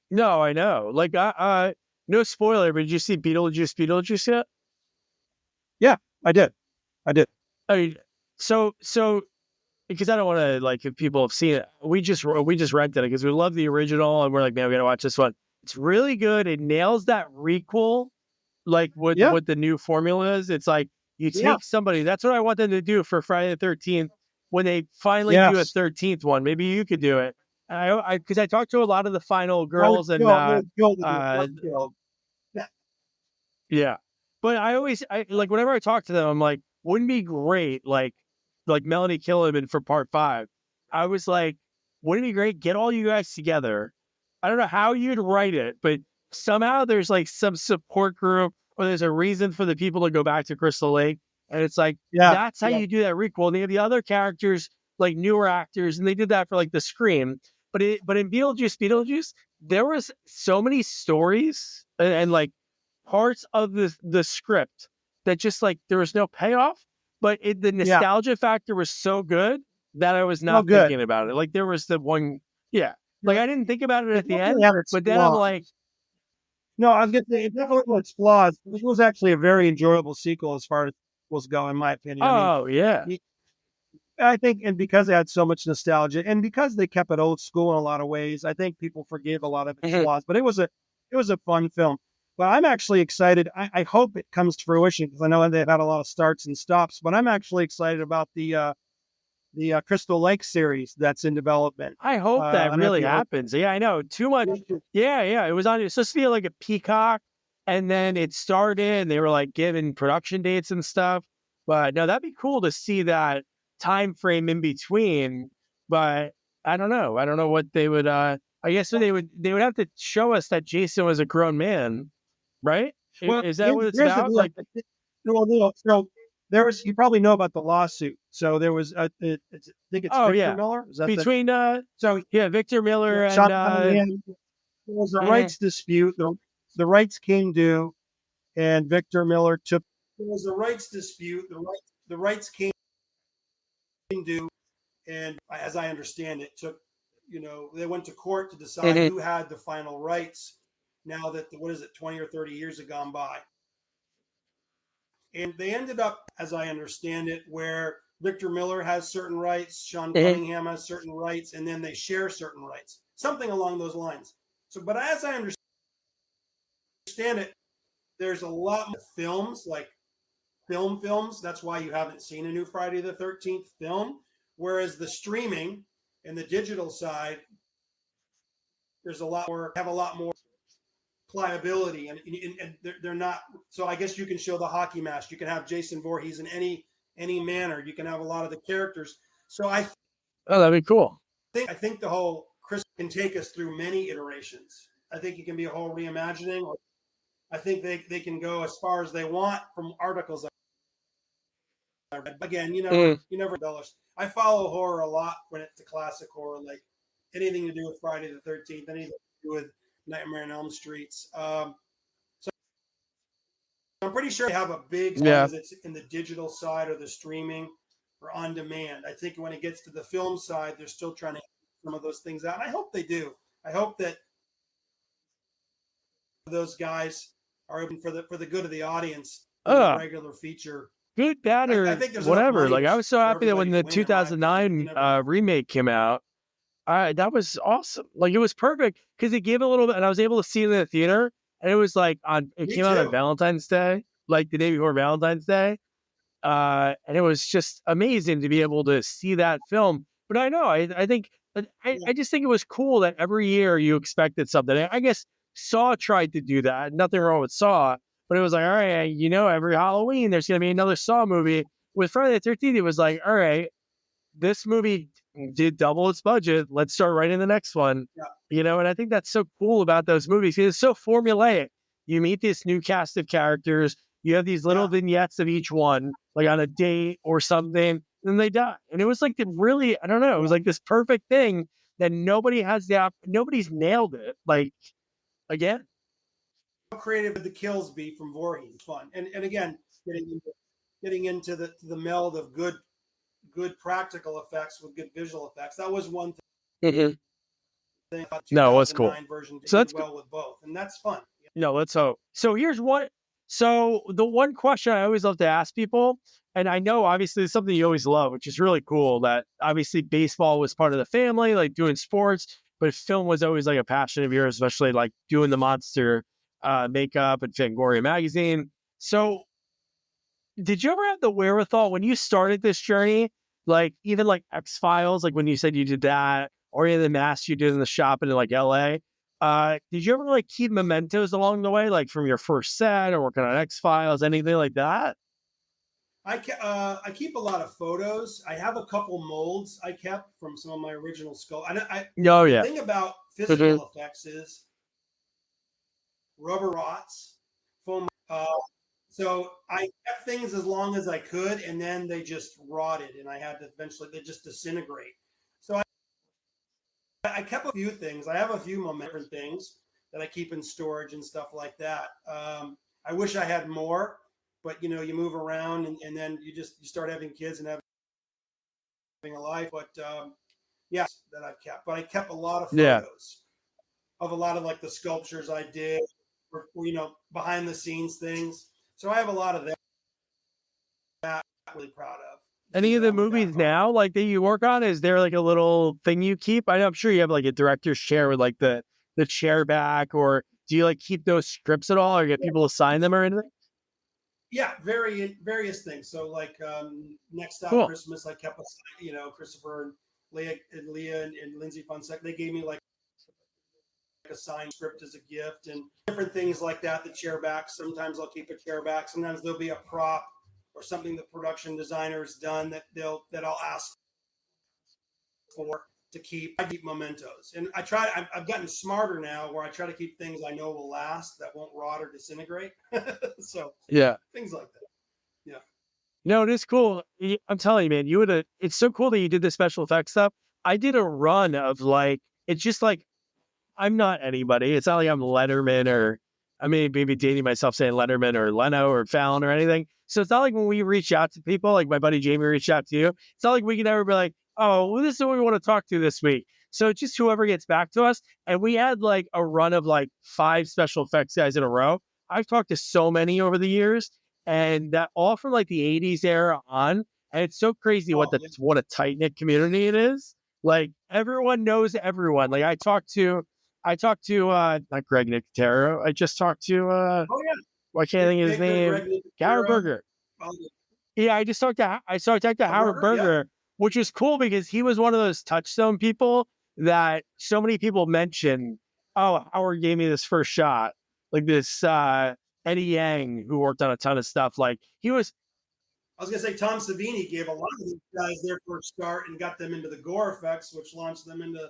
No, I know. Like, no spoiler, but did you see Beetlejuice yet? Yeah, I did. I mean, so because I don't want to, like, if people have seen it, we just rented it because we love the original and we're like, man, we gotta watch this one. It's really good. It nails that requel, like what the new formula is. It's like you take somebody. That's what I want them to do for Friday the 13th when they finally do a 13th one. Maybe you could do it. I because I talked to a lot of the final girls and yeah. But I like whenever I talk to them, I'm like, wouldn't it be great, like Melanie Killiman for part 5. I was like, wouldn't it be great? Get all you guys together. I don't know how you'd write it, but somehow there's like some support group or there's a reason for the people to go back to Crystal Lake. And it's like, that's how you do that requel. And they have the other characters, like newer actors, and they did that for like the Scream. But in Beetlejuice, there was so many stories and like parts of the script that just like there was no payoff, but the nostalgia factor was so good that I was not thinking about it. Like there was the one, like I didn't think about it at the end, but then I'm like, no, I was gonna say it definitely had its flaws. This was actually a very enjoyable sequel as far as was going, in my opinion. I think, and because it had so much nostalgia, and because they kept it old school in a lot of ways, I think people forgive a lot of its flaws. But it was a fun film. But I'm actually excited. I hope it comes to fruition because I know they've had a lot of starts and stops. But I'm actually excited about the Crystal Lake series that's in development. I hope that really happens. Yeah, I know. Too much. Yeah. It was supposed to be like a Peacock, and then it started, and they were like giving production dates and stuff. But no, that'd be cool to see that time frame in between. But I don't know. I don't know what they would. I guess they would have to show us that Jason was a grown man, right? Well, is that what it's about? Like, so there was. You probably know about the lawsuit. So there was. I think it's Victor Miller. Is that between Victor Miller and there was a rights dispute. The rights came due, and Victor Miller took. There was a rights dispute. The rights came due, and as I understand it, took. They went to court to decide who had the final rights. Now that 20 or 30 years have gone by. And they ended up, as I understand it, where Victor Miller has certain rights, Sean Cunningham has certain rights, and then they share certain rights. Something along those lines. So, but as I understand it, there's a lot more films, like films. That's why you haven't seen a new Friday the 13th film. Whereas the streaming and the digital side, have a lot more pliability, and they're not. So I guess you can show the hockey mask. You can have Jason Voorhees in any manner. You can have a lot of the characters. So that'd be cool. I think the whole Chris can take us through many iterations. I think it can be a whole reimagining. Or I think they can go as far as they want from articles I read. Again, you never embellish. I follow horror a lot when it's a classic horror, like anything to do with Friday the 13th, anything to do with Nightmare on Elm Streets. So I'm pretty sure they have a big, as it's in the digital side or the streaming or on demand. I think when it gets to the film side, they're still trying to get some of those things out. And I hope they do. I hope that those guys are open for the good of the audience. Regular feature. Good, bad, or I think whatever. Like I was so happy that when the 2009 remake came out, that was awesome. Like it was perfect because it gave a little bit, and I was able to see it in the theater, and it was like it came out on Valentine's Day, like the day before Valentine's Day, and it was just amazing to be able to see that film. But I know, I think, I just think it was cool that every year you expected something. I guess Saw tried to do that. Nothing wrong with Saw, but it was like, all right, every Halloween there's going to be another Saw movie. With Friday the 13th, it was like, all right, this movie did double its budget. Let's start writing the next one. And I think that's so cool about those movies. It's so formulaic. You meet this new cast of characters. You have these little vignettes of each one, like on a date or something, and they die. And it was like really, I don't know, it was like this perfect thing that nobody's nailed it. Like, again. How creative would the kills be from Voorhees? Fun. And again, getting into the meld of good practical effects with good visual effects. That was one thing. No, it was cool. Version so that's well with both, and that's fun. No, let's hope. So here's one. So the one question I always love to ask people, and I know obviously it's something you always love, which is really cool, that obviously baseball was part of the family, like doing sports, but film was always like a passion of yours, especially like doing the monster makeup and Fangoria magazine. So did you ever have the wherewithal when you started this journey, like even like X-Files, like when you said you did that, or any of the masks you did in the shop in like LA? Did you ever like keep mementos along the way, like from your first set or working on X-Files, anything like that? I keep a lot of photos. I have a couple molds I kept from some of my original skull. Oh The yeah. thing about physical effects is rubber rots, foam. So I kept things as long as I could, and then they just rotted, and I had to eventually they just disintegrate. So I kept a few things. I have a few different things that I keep in storage and stuff like that. I wish I had more, but you move around, and then you start having kids and having a life. But yes, that I've kept. But I kept a lot of photos of a lot of like the sculptures I did, or behind the scenes things. So I have a lot of that I'm really proud of. Any of the movies now, like that you work on, is there like a little thing you keep? I'm sure you have like a director's chair with like the chair back, or do you like keep those strips at all, or get people to sign them or anything? Yeah, various things. So like next out Christmas, I kept Christopher and Leah and Lindsay Fonseca. They gave me like a signed script as a gift and different things like that. The chair back. Sometimes I'll keep a chair back. Sometimes there'll be a prop or something the production designer's done that I'll ask for to keep. I keep mementos, and I've gotten smarter now where I try to keep things I know will last, that won't rot or disintegrate. So yeah, things like that. Yeah. No, it is cool. I'm telling you, man, it's so cool that you did the special effects stuff. I did a run of like, it's just like, I'm not anybody. It's not like I'm Letterman, or I mean, maybe dating myself saying Letterman or Leno or Fallon or anything. So it's not like when we reach out to people, like my buddy Jamie reached out to you, it's not like we can ever be like, oh, well, this is what we want to talk to this week. So it's just whoever gets back to us. And we had like a run of like 5 special effects guys in a row. I've talked to so many over the years, and that all from like the 80s era on. And it's so crazy what a tight knit community it is. Like everyone knows everyone. Like I talked to not Greg Nicotero. I just talked to I can't think of his name. Howard Berger. Yeah, I talked to Howard Berger, which is cool because he was one of those touchstone people that so many people mention. Oh, Howard gave me this first shot. Like this Eddie Yang, who worked on a ton of stuff. Like he was. I was gonna say Tom Savini gave a lot of these guys their first start and got them into the gore effects, which launched them into.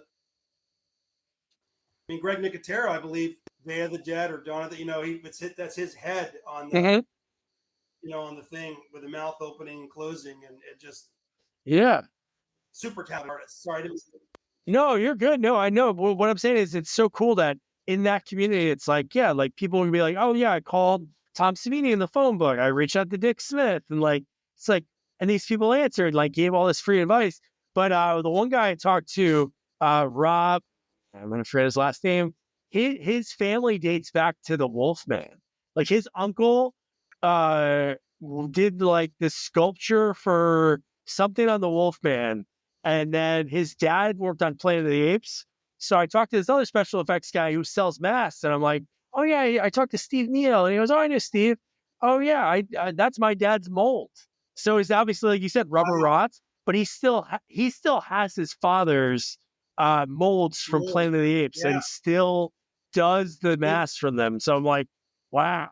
I mean, Greg Nicotero, I believe, Day of the Dead or Dawn of the, that's his head on the, on the thing with the mouth opening and closing, and it just, super talented artist. Sorry, I didn't. No, you're good. No, I know. But what I'm saying is, it's so cool that in that community, it's like, like people will be like, oh yeah, I called Tom Savini in the phone book. I reached out to Dick Smith, and like it's like, and these people answered, like gave all this free advice. But the one guy I talked to, Rob. I'm going to forget his last name. His family dates back to the Wolfman. Like his uncle did like this sculpture for something on the Wolfman. And then his dad worked on Planet of the Apes. So I talked to this other special effects guy who sells masks. And I'm like, oh yeah, I talked to Steve Neal. And he goes, oh, I know Steve. Oh yeah, I that's my dad's mold. So he's obviously, like you said, rubber rots, but he still has his father's molds from Planet of the Apes and still does the masks from them. So I'm like, wow.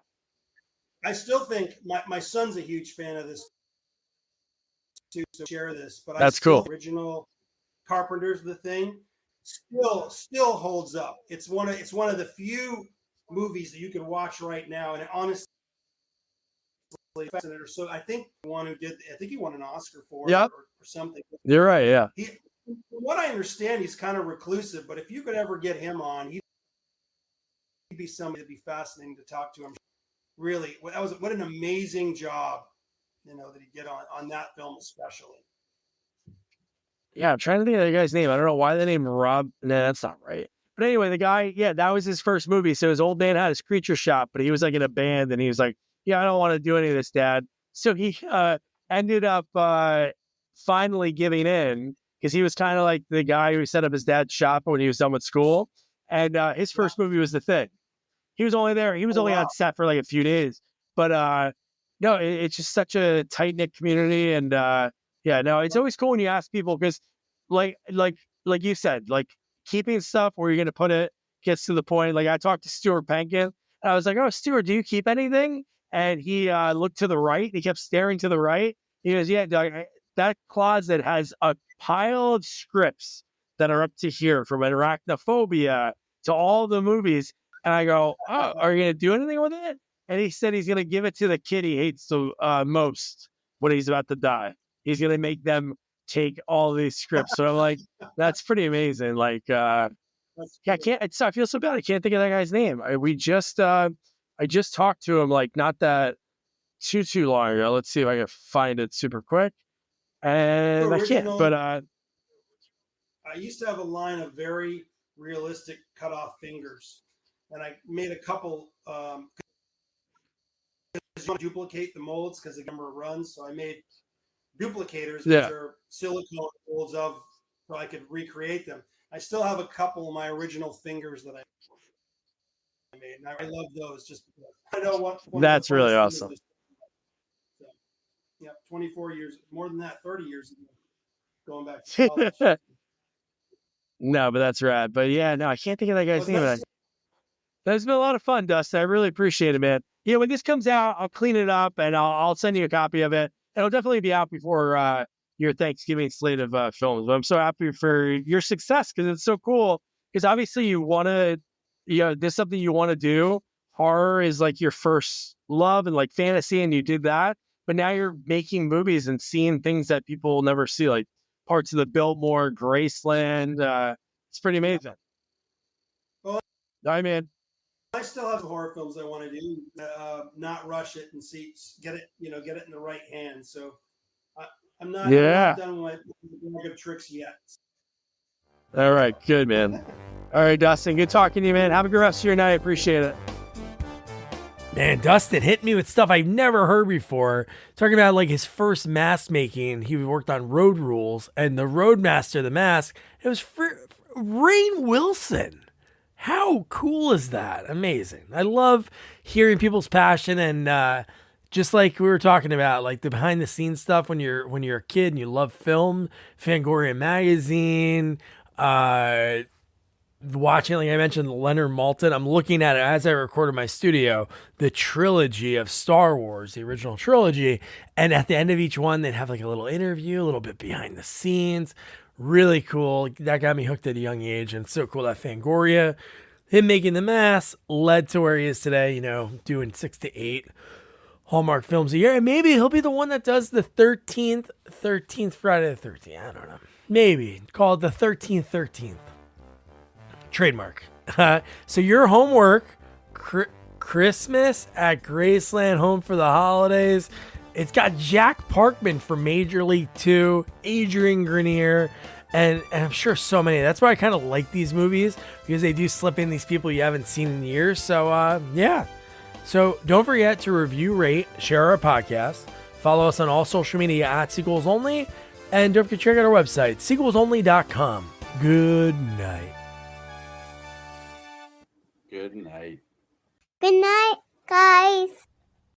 I still think my son's a huge fan of this too, so share this, but that's cool. Original Carpenter's The Thing still holds up. It's one of the few movies that you can watch right now, and it honestly, so I think he won an Oscar for it or something. You're right, yeah. From what I understand, he's kind of reclusive, but if you could ever get him on, he'd be somebody that'd be fascinating to talk to him. Really, what an amazing job, that he did on that film especially. Yeah, I'm trying to think of the guy's name. I don't know why the name Rob. No, that's not right. But anyway, the guy, that was his first movie. So his old man had his creature shop, but he was like in a band, and he was like yeah, I don't want to do any of this, Dad. So he ended up finally giving in because he was kind of like the guy who set up his dad's shop when he was done with school. And his first movie was The Thing. He was only there. He was only on set for like a few days. But no, it's just such a tight knit community. And yeah, no, it's always cool when you ask people because like you said, like keeping stuff where you're going to put it gets to the point. Like I talked to Stuart Penkin. And I was like, oh, Stuart, do you keep anything? And he looked to the right. He kept staring to the right. He goes, yeah, Doug, that closet has a pile of scripts that are up to here from Arachnophobia to all the movies. And I go, oh, are you going to do anything with it? And he said he's going to give it to the kid he hates the most when he's about to die. He's going to make them take all these scripts. So I'm like, that's pretty amazing. Like, yeah, I can't. I feel so bad. I can't think of that guy's name. I just talked to him like not that too long ago. Let's see if I can find it super quick. And I can't. But I used to have a line of very realistic cut off fingers, and I made a couple. You want to duplicate the molds because the camera runs, so I made duplicators, which are silicone molds of, so I could recreate them. I still have a couple of my original fingers that I made, and I love those just because I know what that's really awesome. So, yeah, 24 years, more than that, 30 years ago, going back to college. No, but that's rad. But yeah, no, I can't think of that guy's name. That's been a lot of fun, Dustin. I really appreciate it, man. Yeah, when this comes out, I'll clean it up and I'll send you a copy of it. It'll definitely be out before your Thanksgiving slate of films. But I'm so happy for your success because it's so cool. Because obviously you want to, this is something you want to do. Horror is like your first love and like fantasy, and you did that. But now you're making movies and seeing things that people will never see, like parts of the Biltmore, Graceland. It's pretty amazing. Well, I mean, I still have horror films I want to do, not rush it and get it in the right hands. So I'm not done with my bag of tricks yet. All right, good, man. All right, Dustin, good talking to you, man. Have a good rest of your night. Appreciate it. Man, Dustin hit me with stuff I've never heard before. Talking about like his first mask making. He worked on Road Rules, and the Roadmaster, the mask, it was for Rainn Wilson. How cool is that? Amazing. I love hearing people's passion, and just like we were talking about, like the behind the scenes stuff when you're a kid and you love film, Fangoria magazine, watching, like I mentioned, Leonard Maltin. I'm looking at it as I record in my studio, the trilogy of Star Wars, the original trilogy. And at the end of each one, they'd have like a little interview, a little bit behind the scenes. Really cool. That got me hooked at a young age. And it's so cool that Fangoria, him making the mask, led to where he is today, doing 6 to 8 Hallmark films a year. And maybe he'll be the one that does the 13th Friday the 13th. I don't know. Maybe. Call it the 13th. Trademark. So your homework, Christmas at Graceland, home for the holidays. It's got Jack Parkman from Major League 2, Adrian Grenier, and I'm sure so many. That's why I kind of like these movies, because they do slip in these people you haven't seen in years. So, yeah. So don't forget to review, rate, share our podcast. Follow us on all social media at Sequels Only. And don't forget to check out our website, sequelsonly.com. Good night. Good night. Good night, guys.